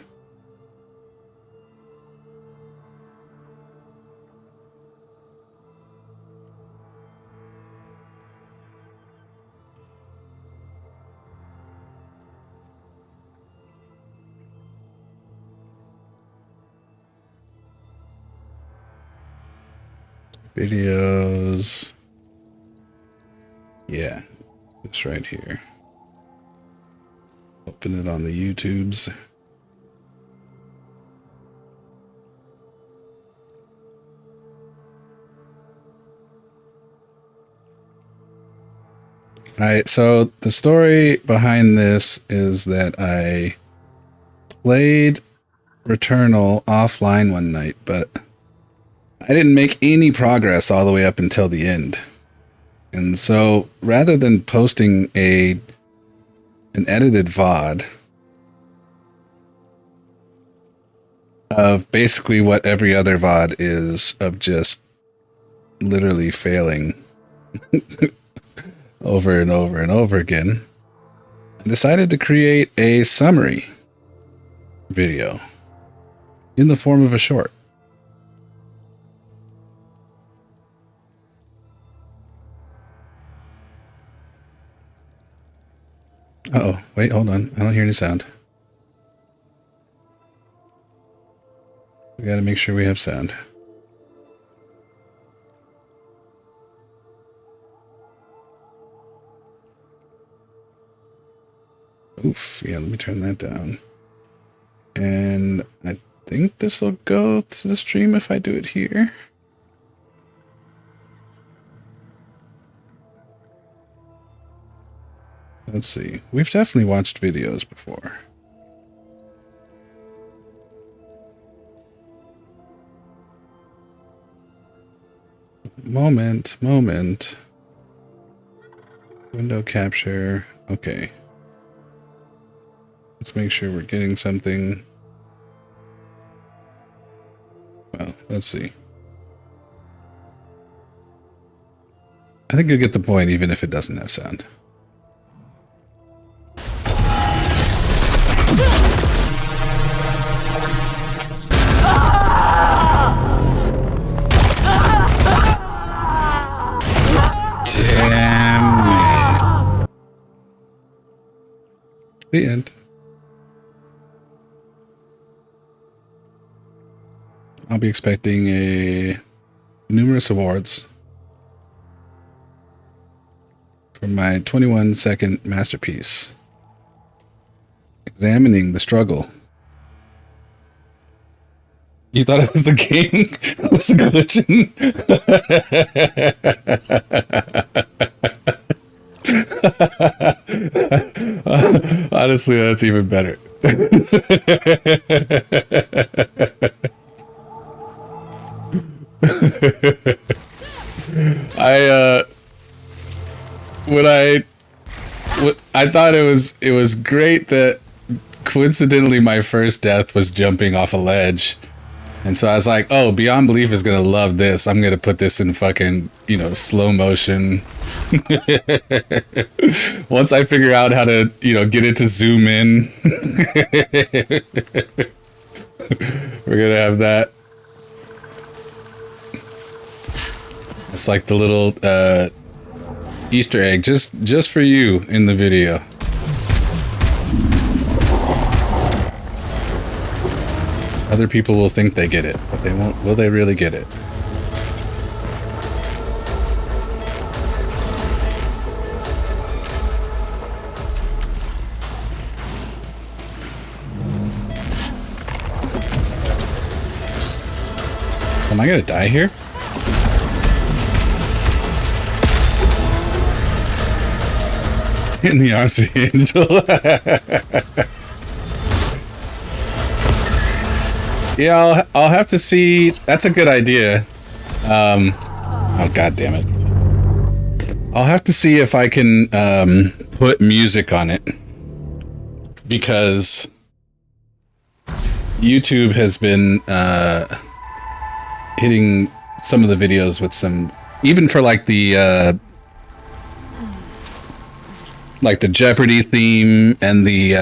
Videos. Yeah, it's right here. Open it on the YouTubes. Alright, so the story behind this is that I played Returnal offline one night, but I didn't make any progress all the way up until the end. And so rather than posting an edited VOD of basically what every other VOD is, of just literally failing over and over and over again, I decided to create a summary video in the form of a short. Uh-oh, wait, hold on. I don't hear any sound. We gotta make sure we have sound. Oof, yeah, let me turn that down. And I think this will go to the stream if I do it here. Let's see. We've definitely watched videos before. Moment. Window capture. Okay. Let's make sure we're getting something. Well, let's see. I think you'll get the point even if it doesn't have sound. Damn it. The end. I'll be expecting numerous awards. for my 21-second masterpiece. Examining the struggle. You thought it was the game? It was glitching? Honestly, that's even better. I thought it was great that coincidentally my first death was jumping off a ledge. And so I was like, oh, Beyond Belief is going to love this. I'm going to put this in fucking, you know, slow motion. Once I figure out how to, you know, get it to zoom in, we're going to have that. It's like the little Easter egg just for you in the video. Other people will think they get it, but they won't. Will they really get it? Am I gonna die here? In the RC Angel. Yeah, I'll have to see. That's a good idea. Oh, god damn it. I'll have to see if I can put music on it. Because YouTube has been hitting some of the videos with some, even for like the Jeopardy theme and the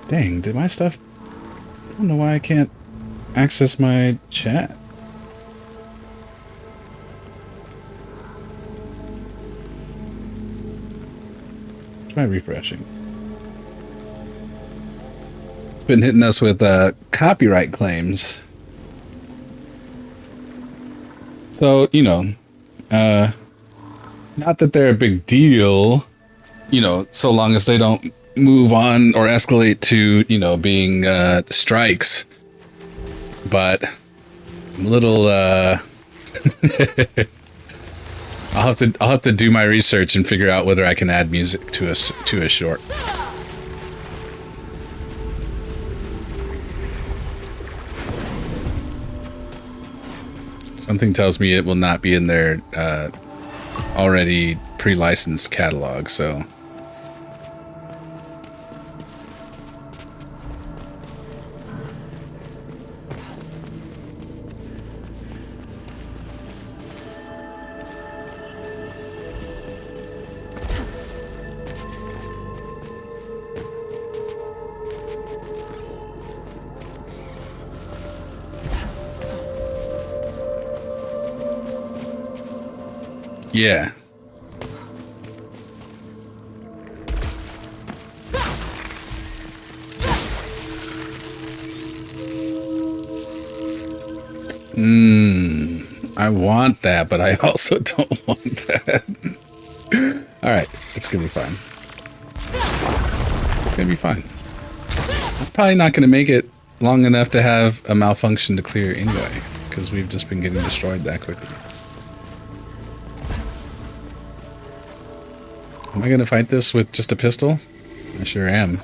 dang, did my stuff, I don't know why I can't access my chat. Try refreshing. It's been hitting us with copyright claims. So, you know, not that they're a big deal, you know, so long as they don't move on or escalate to, you know, being strikes. But I'm a little I'll have to do my research and figure out whether I can add music to a short. Something tells me it will not be in their already pre-licensed catalog, so yeah. I want that, but I also don't want that. Alright, it's gonna be fine. It's gonna be fine. I'm probably not gonna make it long enough to have a malfunction to clear anyway, because we've just been getting destroyed that quickly. Am I gonna fight this with just a pistol? I sure am.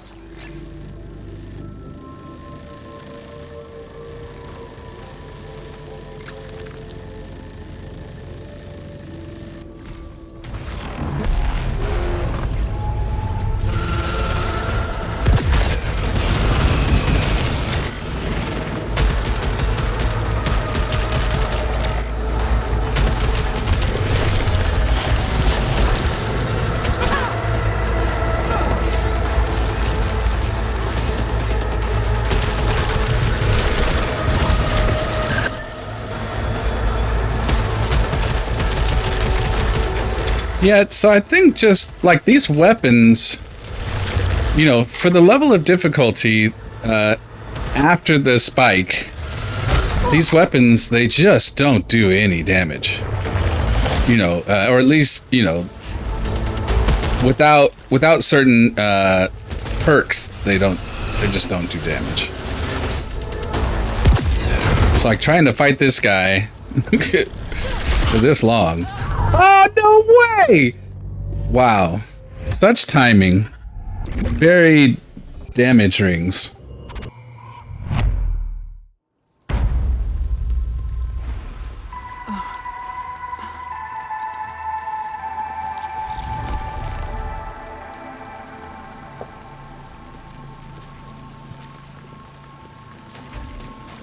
Yeah, so I think just like these weapons, you know, for the level of difficulty after the spike, these weapons, they just don't do any damage. you know, or at least, you know, without certain perks, they just don't do damage. It's like trying to fight this guy for this long. Oh, no way! Wow. Such timing. Very damage rings.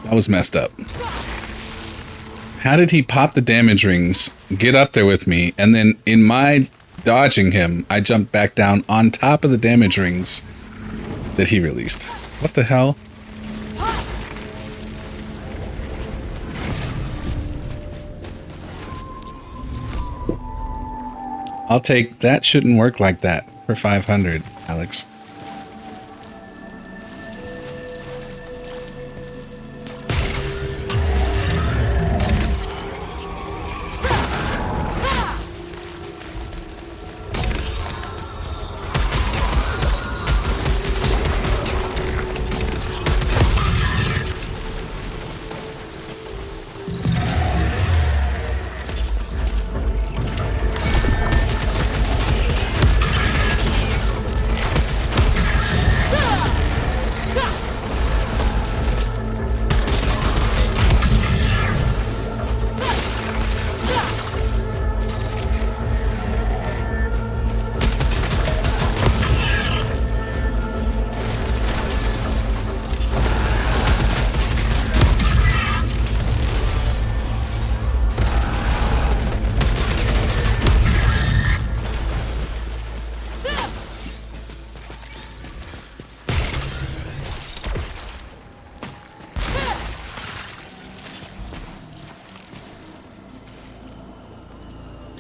That was messed up. How did he pop the damage rings, get up there with me, and then in my dodging him, I jumped back down on top of the damage rings that he released? What the hell? I'll take that. Shouldn't work like that for 500, Alex.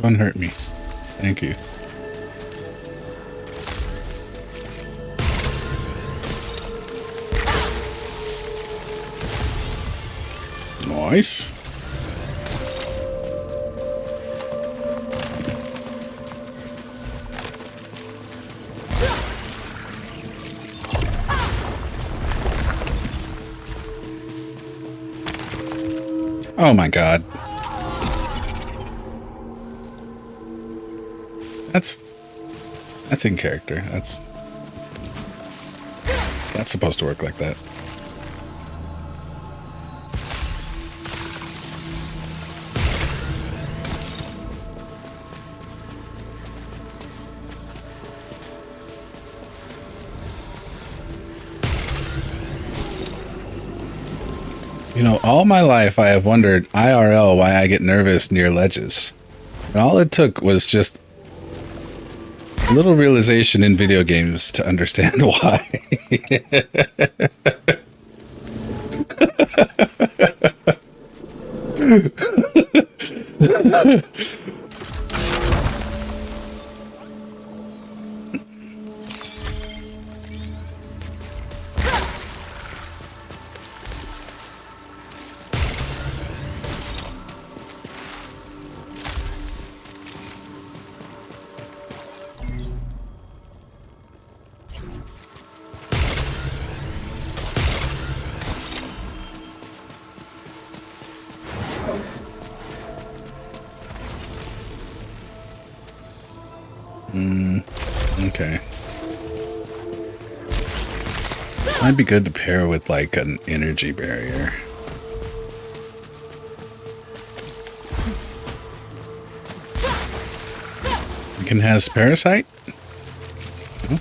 Don't hurt me. Thank you. Nice. Oh my god. That's in character. That's supposed to work like that. You know, all my life I have wondered IRL why I get nervous near ledges. And all it took was just a little realization in video games to understand why. Okay. Might be good to pair with like an energy barrier. You can has parasite? No?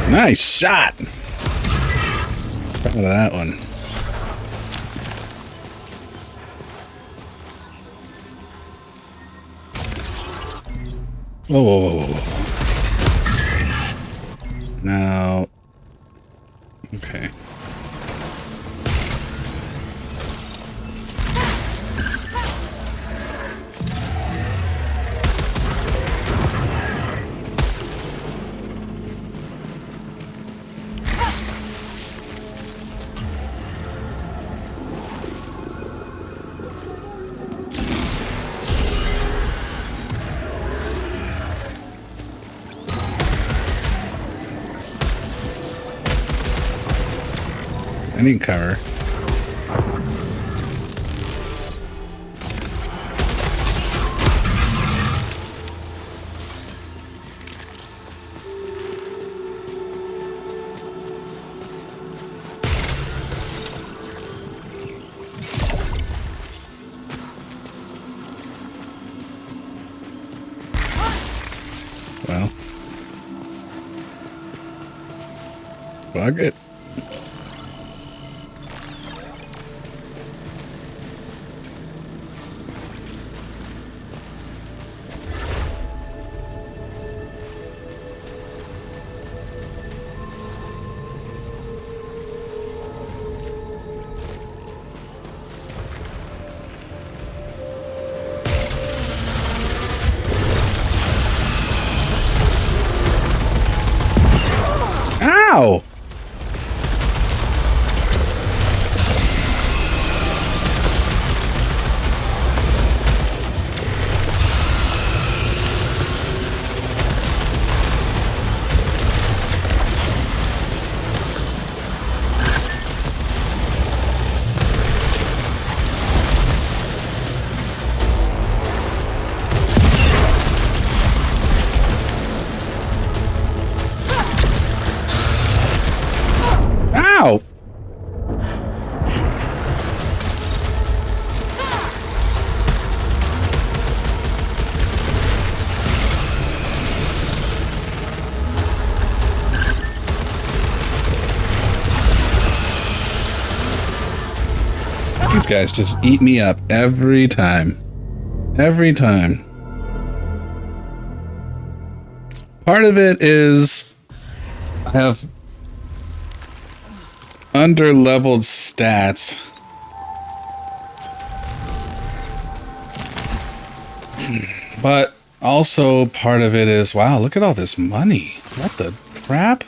Nice shot! Proud of that one. Whoa, whoa, whoa, whoa. Now, okay. I need cover. Well, fuck it. Ow! Ow! These guys just eat me up every time. Every time. Part of it is I have under-leveled stats. But also part of it is, wow, look at all this money. What the crap?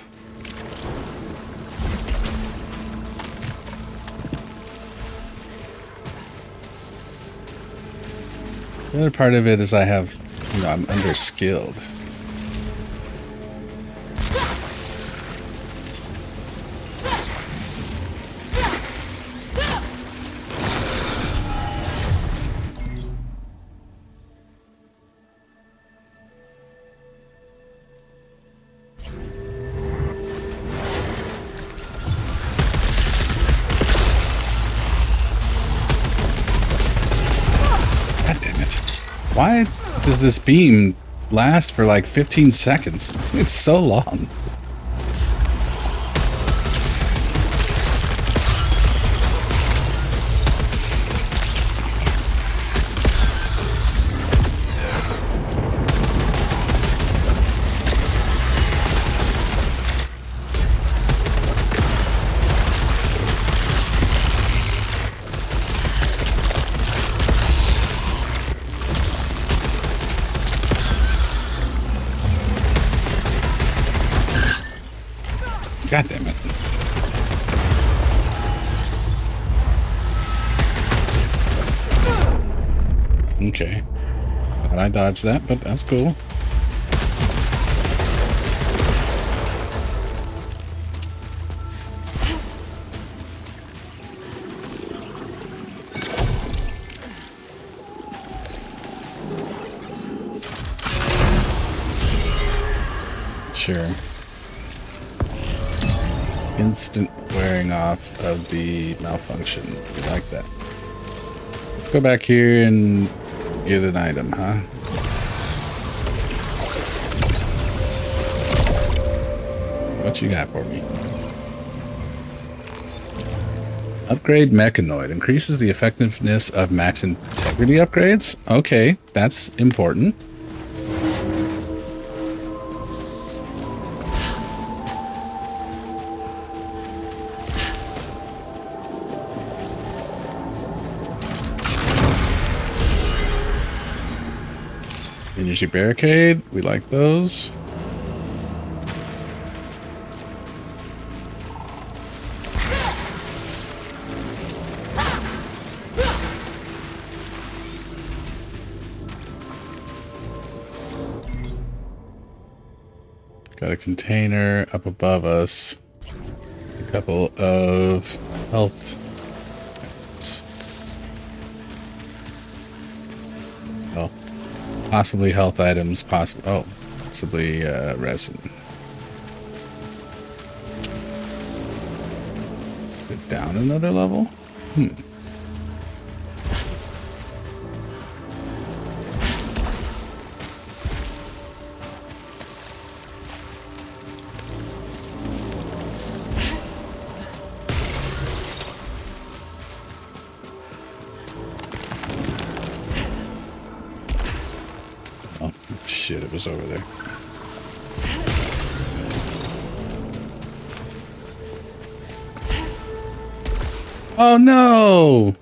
The other part of it is I have, you know, I'm under-skilled. Why does this beam last for like 15 seconds? It's so long. God damn it. Okay. Thought I dodged that, but that's cool. Sure. Instant wearing off of the malfunction. We like that. Let's go back here and get an item, huh? What you got for me? Upgrade Mechanoid. Increases the effectiveness of max integrity upgrades. Okay, that's important. Energy barricade. We like those. Got a container up above us. A couple of health items. Oh, possibly health items. Possibly resin. Is it down another level? Shit, it was over there. Oh no!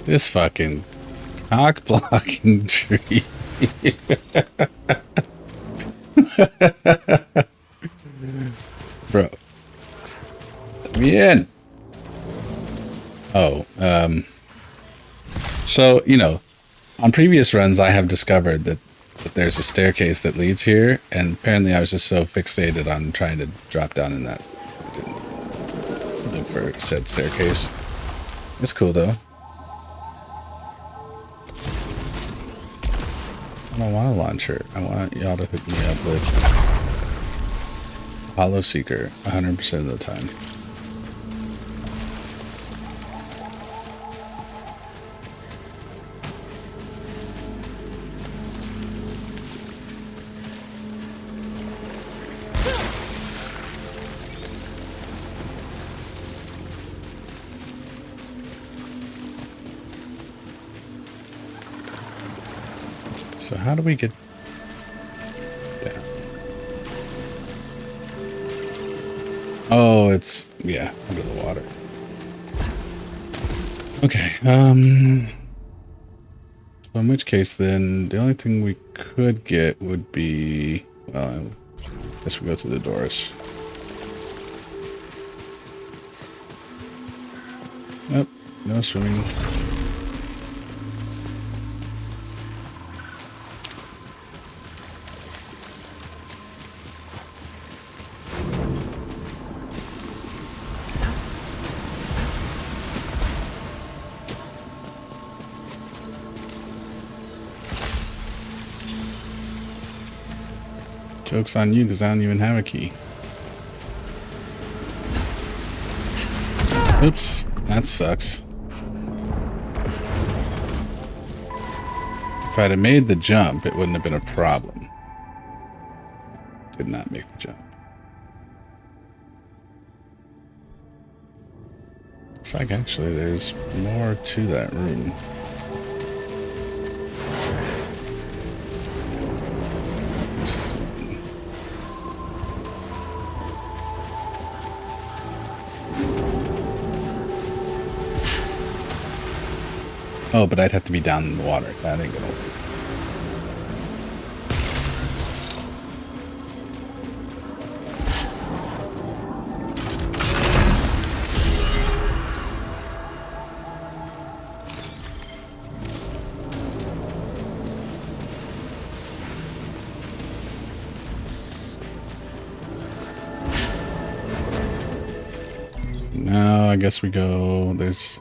This fucking cock blocking tree. Bro. Let me in. Oh, so, you know, on previous runs I have discovered that there's a staircase that leads here, and apparently I was just so fixated on trying to drop down in that I didn't look for said staircase. It's cool though. I don't want a launcher. I want y'all to hook me up with Hollow Seeker 100% of the time. So how do we get down? Oh, it's, yeah, under the water. Okay, so in which case then, the only thing we could get would be, well, I guess we go to the doors. Nope, no swimming. Joke's on you, because I don't even have a key. Oops, that sucks. If I'd have made the jump, it wouldn't have been a problem. Did not make the jump. Looks like actually there's more to that room. Oh, but I'd have to be down in the water. That ain't gonna work. So now I guess we go, there's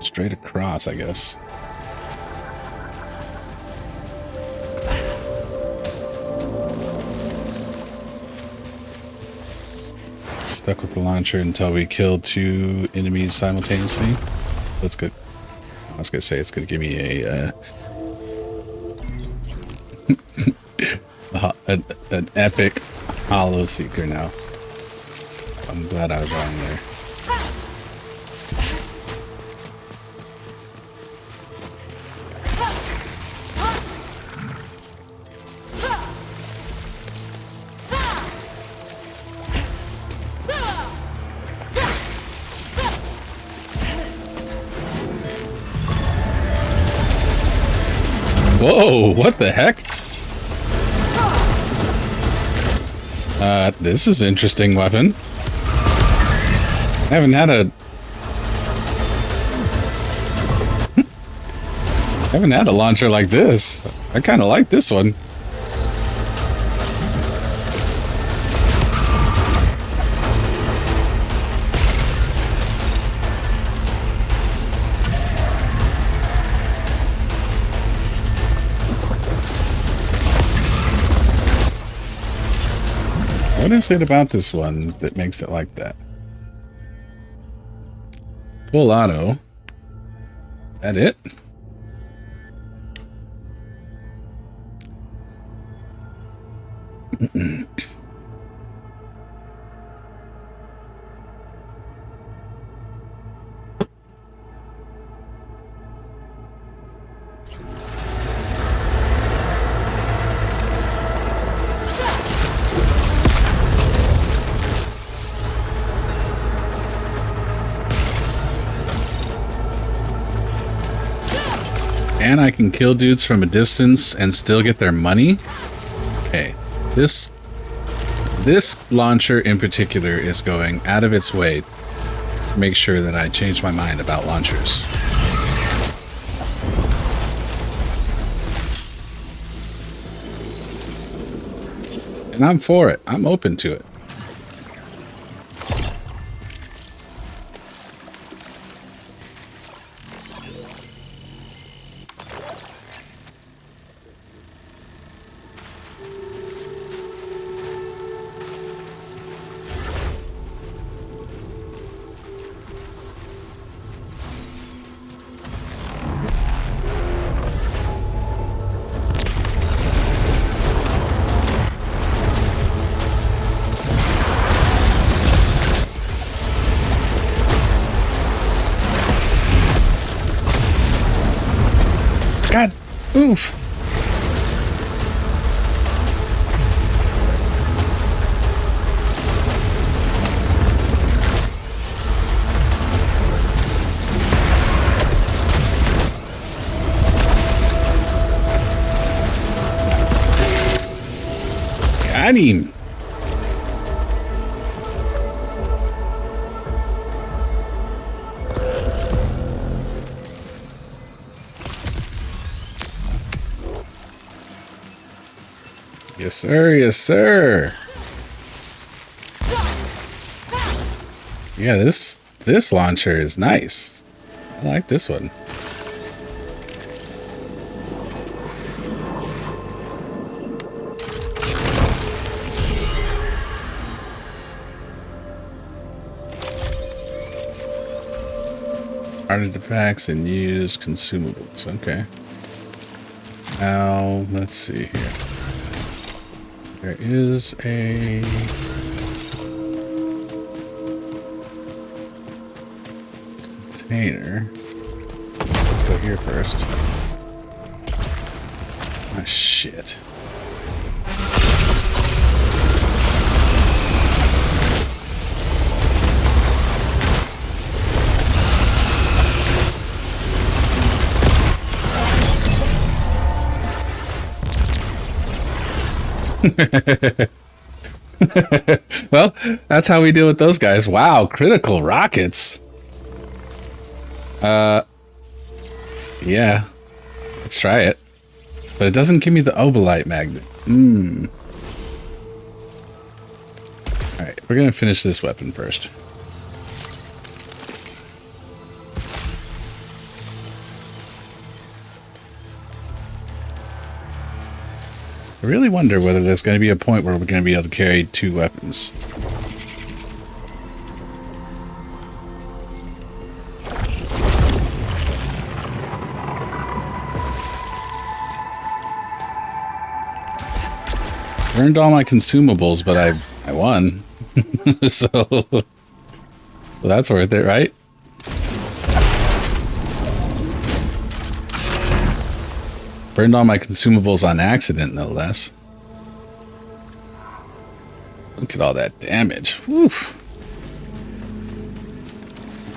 straight across, I guess. Stuck with the launcher until we kill 2 enemies simultaneously. So it's good. I was gonna say it's gonna give me a an epic Hollow Seeker now. So I'm glad I was wrong there. Whoa, what the heck? This is an interesting weapon. I haven't had a launcher like this. I kind of like this one. What is it about this one that makes it like that? Full auto. Is that it? And I can kill dudes from a distance and still get their money? Okay. This launcher in particular is going out of its way to make sure that I change my mind about launchers. And I'm for it. I'm open to it. God, oof. Got him. Yes, sir. Yes, sir. Yeah, this launcher is nice. I like this one. Artifacts and use consumables. Okay. Now, let's see here. There is a container. Let's go here first. Ah, shit. Well, that's how we deal with those guys. Wow, critical rockets. Yeah. Let's try it. But it doesn't give me the obolite magnet. Alright, we're gonna finish this weapon first. I really wonder whether there's going to be a point where we're going to be able to carry two weapons. Burned all my consumables, but I won. so that's worth it, right? Burned all my consumables on accident, no less. Look at all that damage. Woof.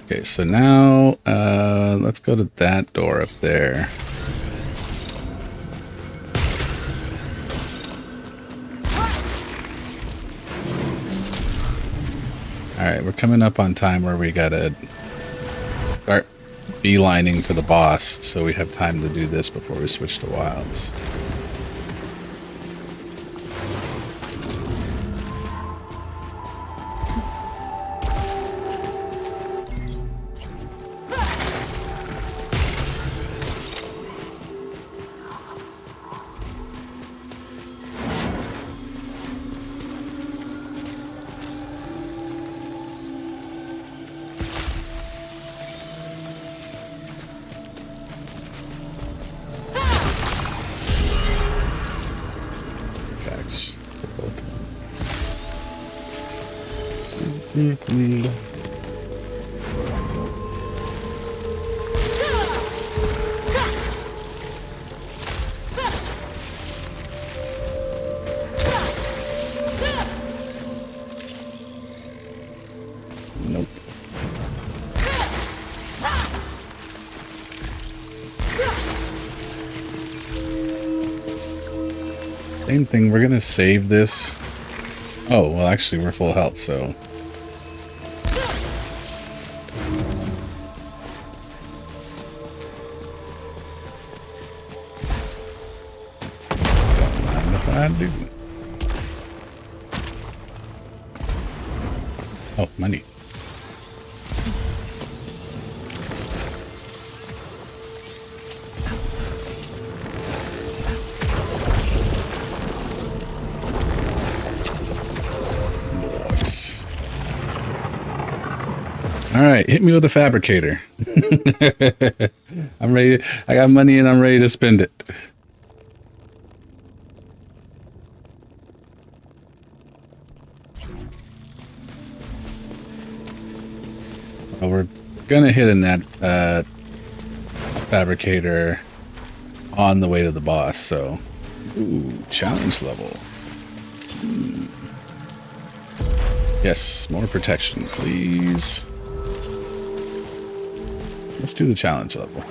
Okay, so now let's go to that door up there. Alright, we're coming up on time where we gotta start beelining to the boss, so we have time to do this before we switch to wilds. Nope. Same thing, we're gonna save this. Oh, well actually we're full health, so... Don't mind if I do. Oh, money. All right, hit me with a fabricator. I'm ready. I got money and I'm ready to spend it. Well, we're gonna hit a net fabricator on the way to the boss. So, ooh, challenge level. Yes, more protection, please. Let's do the challenge level.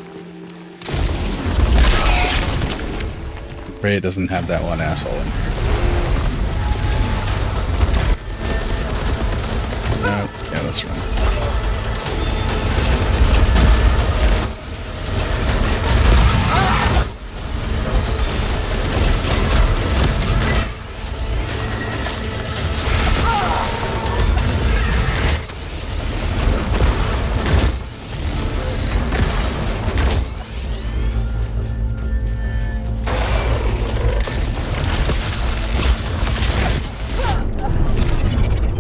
Pray it doesn't have that one asshole in here. Yeah, let's run.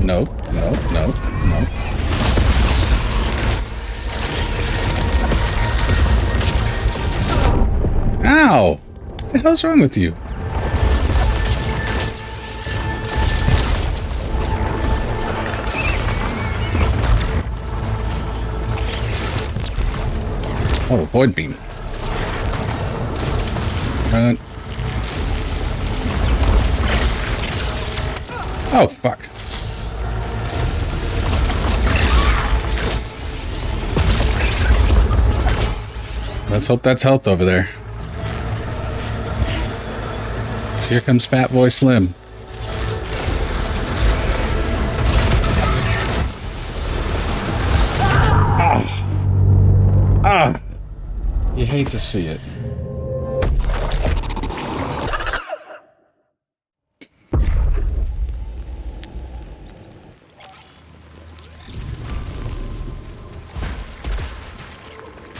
Nope, nope, nope, nope. Ow! What the hell's wrong with you? Oh, void beam. Run. Oh, fuck. Let's hope that's health over there. So here comes Fat Boy Slim. Ah! Ah! You hate to see it.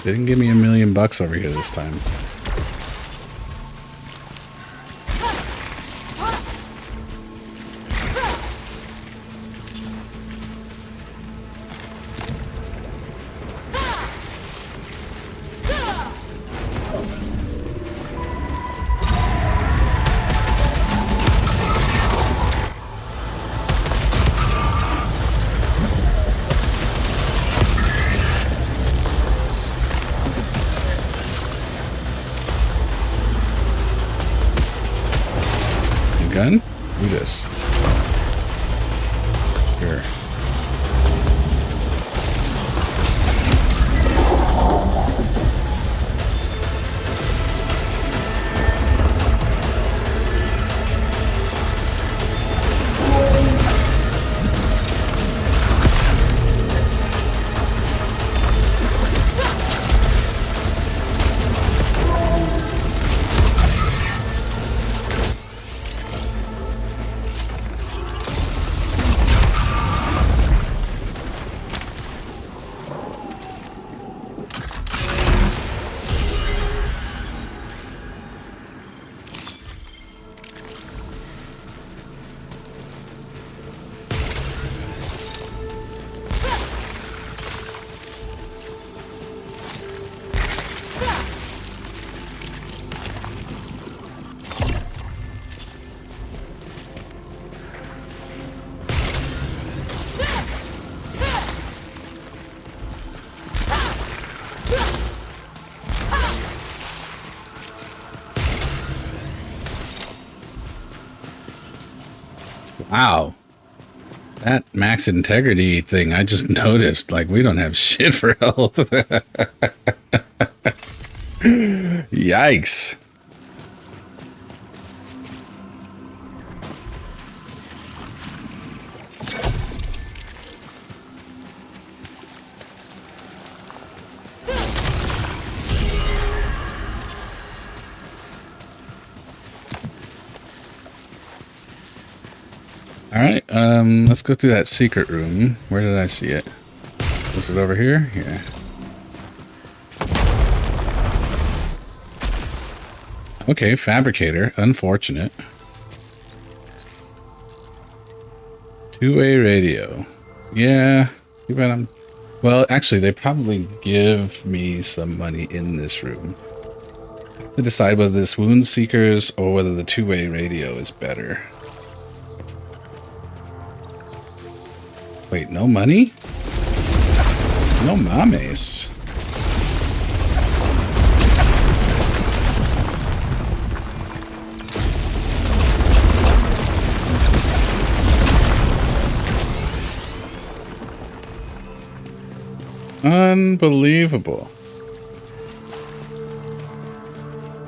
They didn't give me $1 million over here this time. Gun? Do this. Sure. Wow. That max integrity thing, I just noticed. Like, we don't have shit for health. Yikes. All right, let's go through that secret room. Where did I see it? Was it over here? Yeah. Okay, fabricator. Unfortunate. Two-way radio. Yeah. Too bad I'm... Well, actually, they probably give me some money in this room. I have to decide whether this Wound Seekers or whether the two-way radio is better. Wait, no money? No mames. Unbelievable.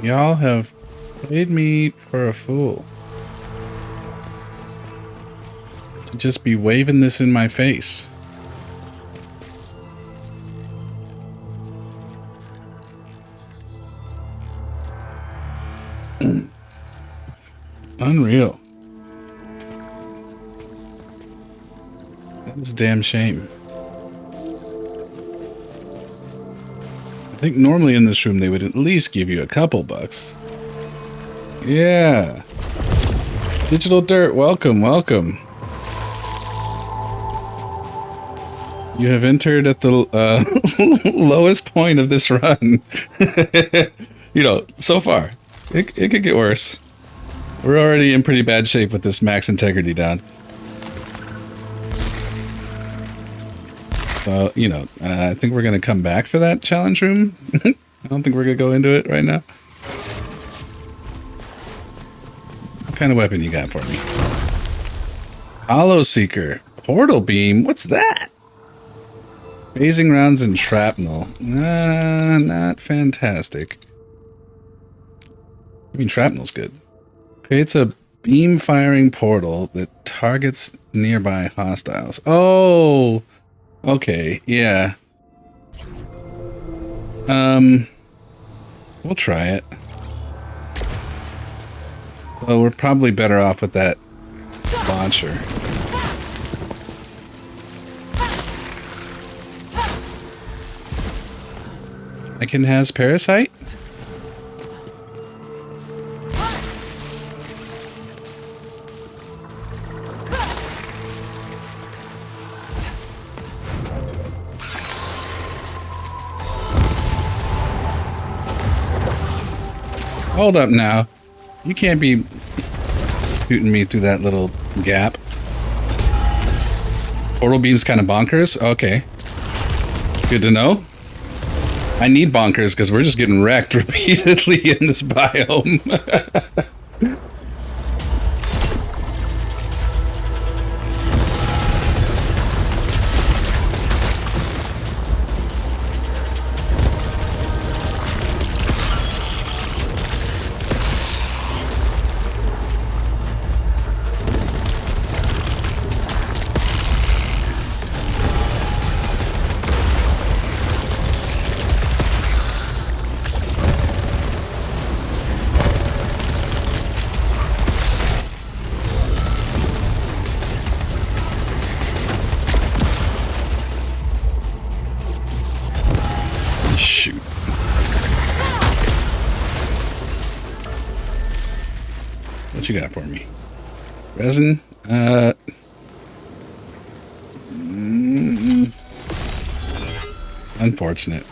Y'all have played me for a fool. To just be waving this in my face. Unreal. That's a damn shame. I think normally in this room they would at least give you a couple bucks. Yeah. Digital Dirt, welcome, welcome. You have entered at the lowest point of this run. You know, so far. It could get worse. We're already in pretty bad shape with this max integrity down. So, you know, I think we're going to come back for that challenge room. I don't think we're going to go into it right now. What kind of weapon you got for me? Hollow Seeker. Portal Beam? What's that? Phasing rounds and shrapnel. Not fantastic. I mean, shrapnel's good. Creates a beam firing portal that targets nearby hostiles. Oh! Okay, yeah. We'll try it. Well, we're probably better off with that launcher. I can has Parasite? Hold up now. You can't be shooting me through that little gap. Portal beam's kind of bonkers? Okay. Good to know. I need bonkers because we're just getting wrecked repeatedly in this biome. What you got for me? Resin? Unfortunate.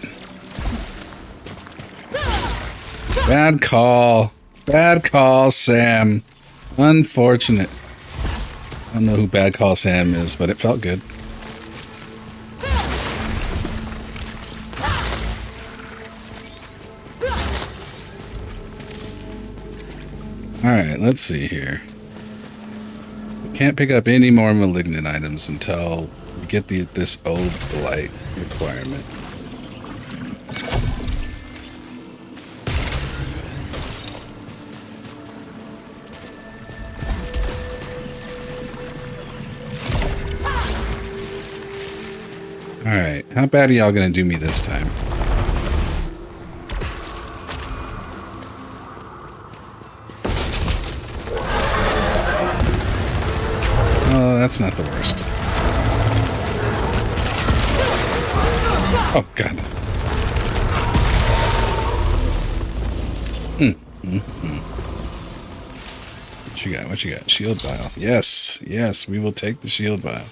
Bad call. Bad call, Sam. Unfortunate. I don't know who Bad Call Sam is, but it felt good. Alright, let's see here. Can't pick up any more malignant items until we get this Ode Blight requirement. Alright, how bad are y'all gonna do me this time? Oh, that's not the worst. Oh, God. What you got? What you got? Shield vial. Yes, yes, we will take the shield vial.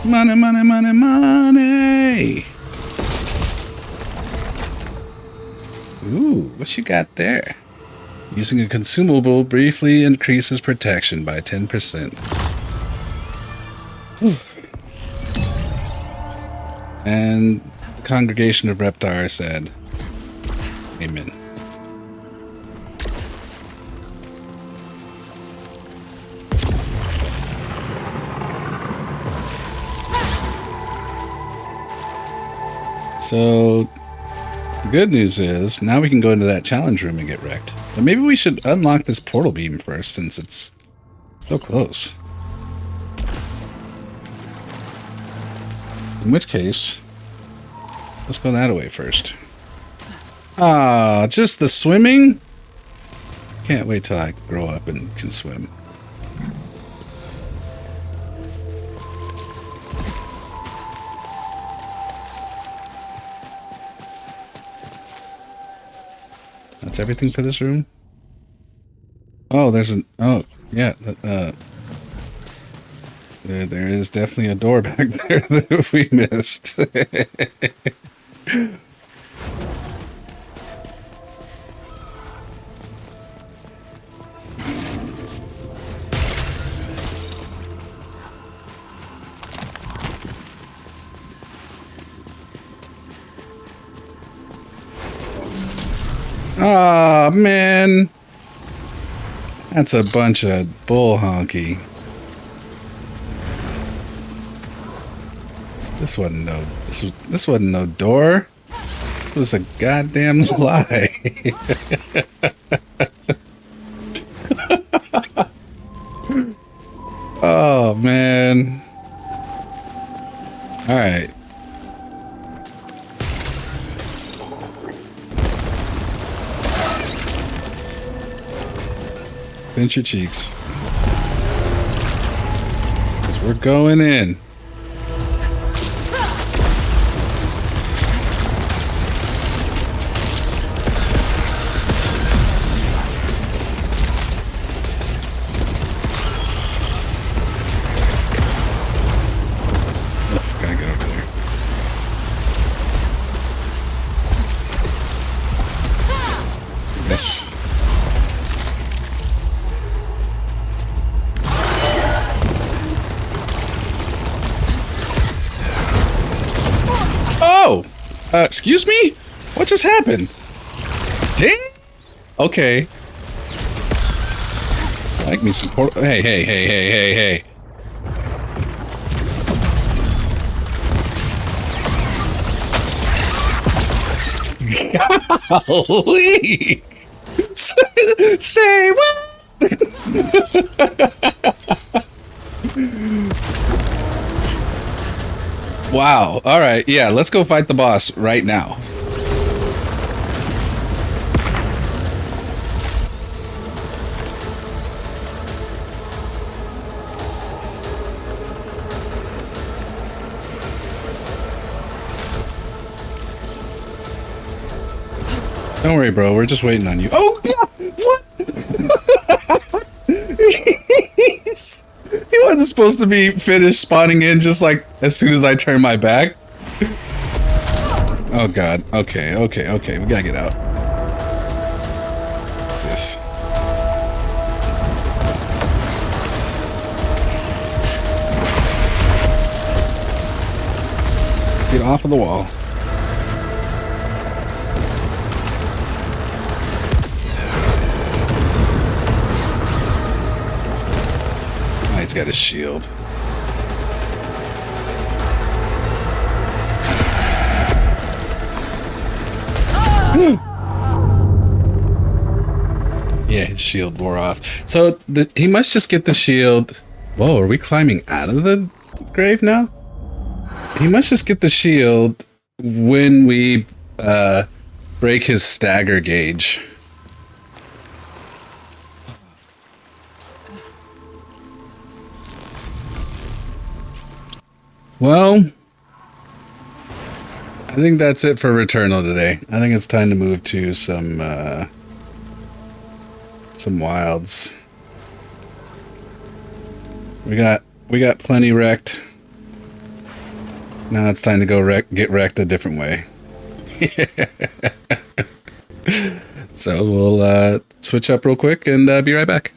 Money, money, money, money! Ooh, what you got there? Using a consumable briefly increases protection by 10%. And the congregation of Reptar said, Amen. So, the good news is, now we can go into that challenge room and get wrecked. But maybe we should unlock this portal beam first, since it's so close. In which case, let's go that way first. Ah, just the swimming? Can't wait till I grow up and can swim. That's everything for this room? Oh, there's an... Oh, yeah. There is definitely a door back there that we missed. Aw, man. That's a bunch of bull honky. This wasn't no door. It was a goddamn lie. Oh, man. All right. Pinch your cheeks. 'Cause we're going in. Oof, gotta get over there. Yes. Oh! Excuse me? What just happened? Dang! Okay. I like me some portal. Hey, hey, hey, hey, hey, hey. Golly! Say what? Wow. All right. Yeah, let's go fight the boss right now. Don't worry, bro. We're just waiting on you. Oh, God! What? He wasn't supposed to be finished spawning in just like as soon as I turn my back. Oh, God. Okay, okay, okay. We gotta get out. What's this? Get off of the wall. got his shield. Yeah, his shield wore off. So he must just get the shield. Whoa, are we climbing out of the grave now? He must just get the shield when we break his stagger gauge. Well, I think that's it for Returnal today. I think it's time to move to some wilds. We got plenty wrecked. Now it's time to go get wrecked a different way. So we'll switch up real quick and be right back.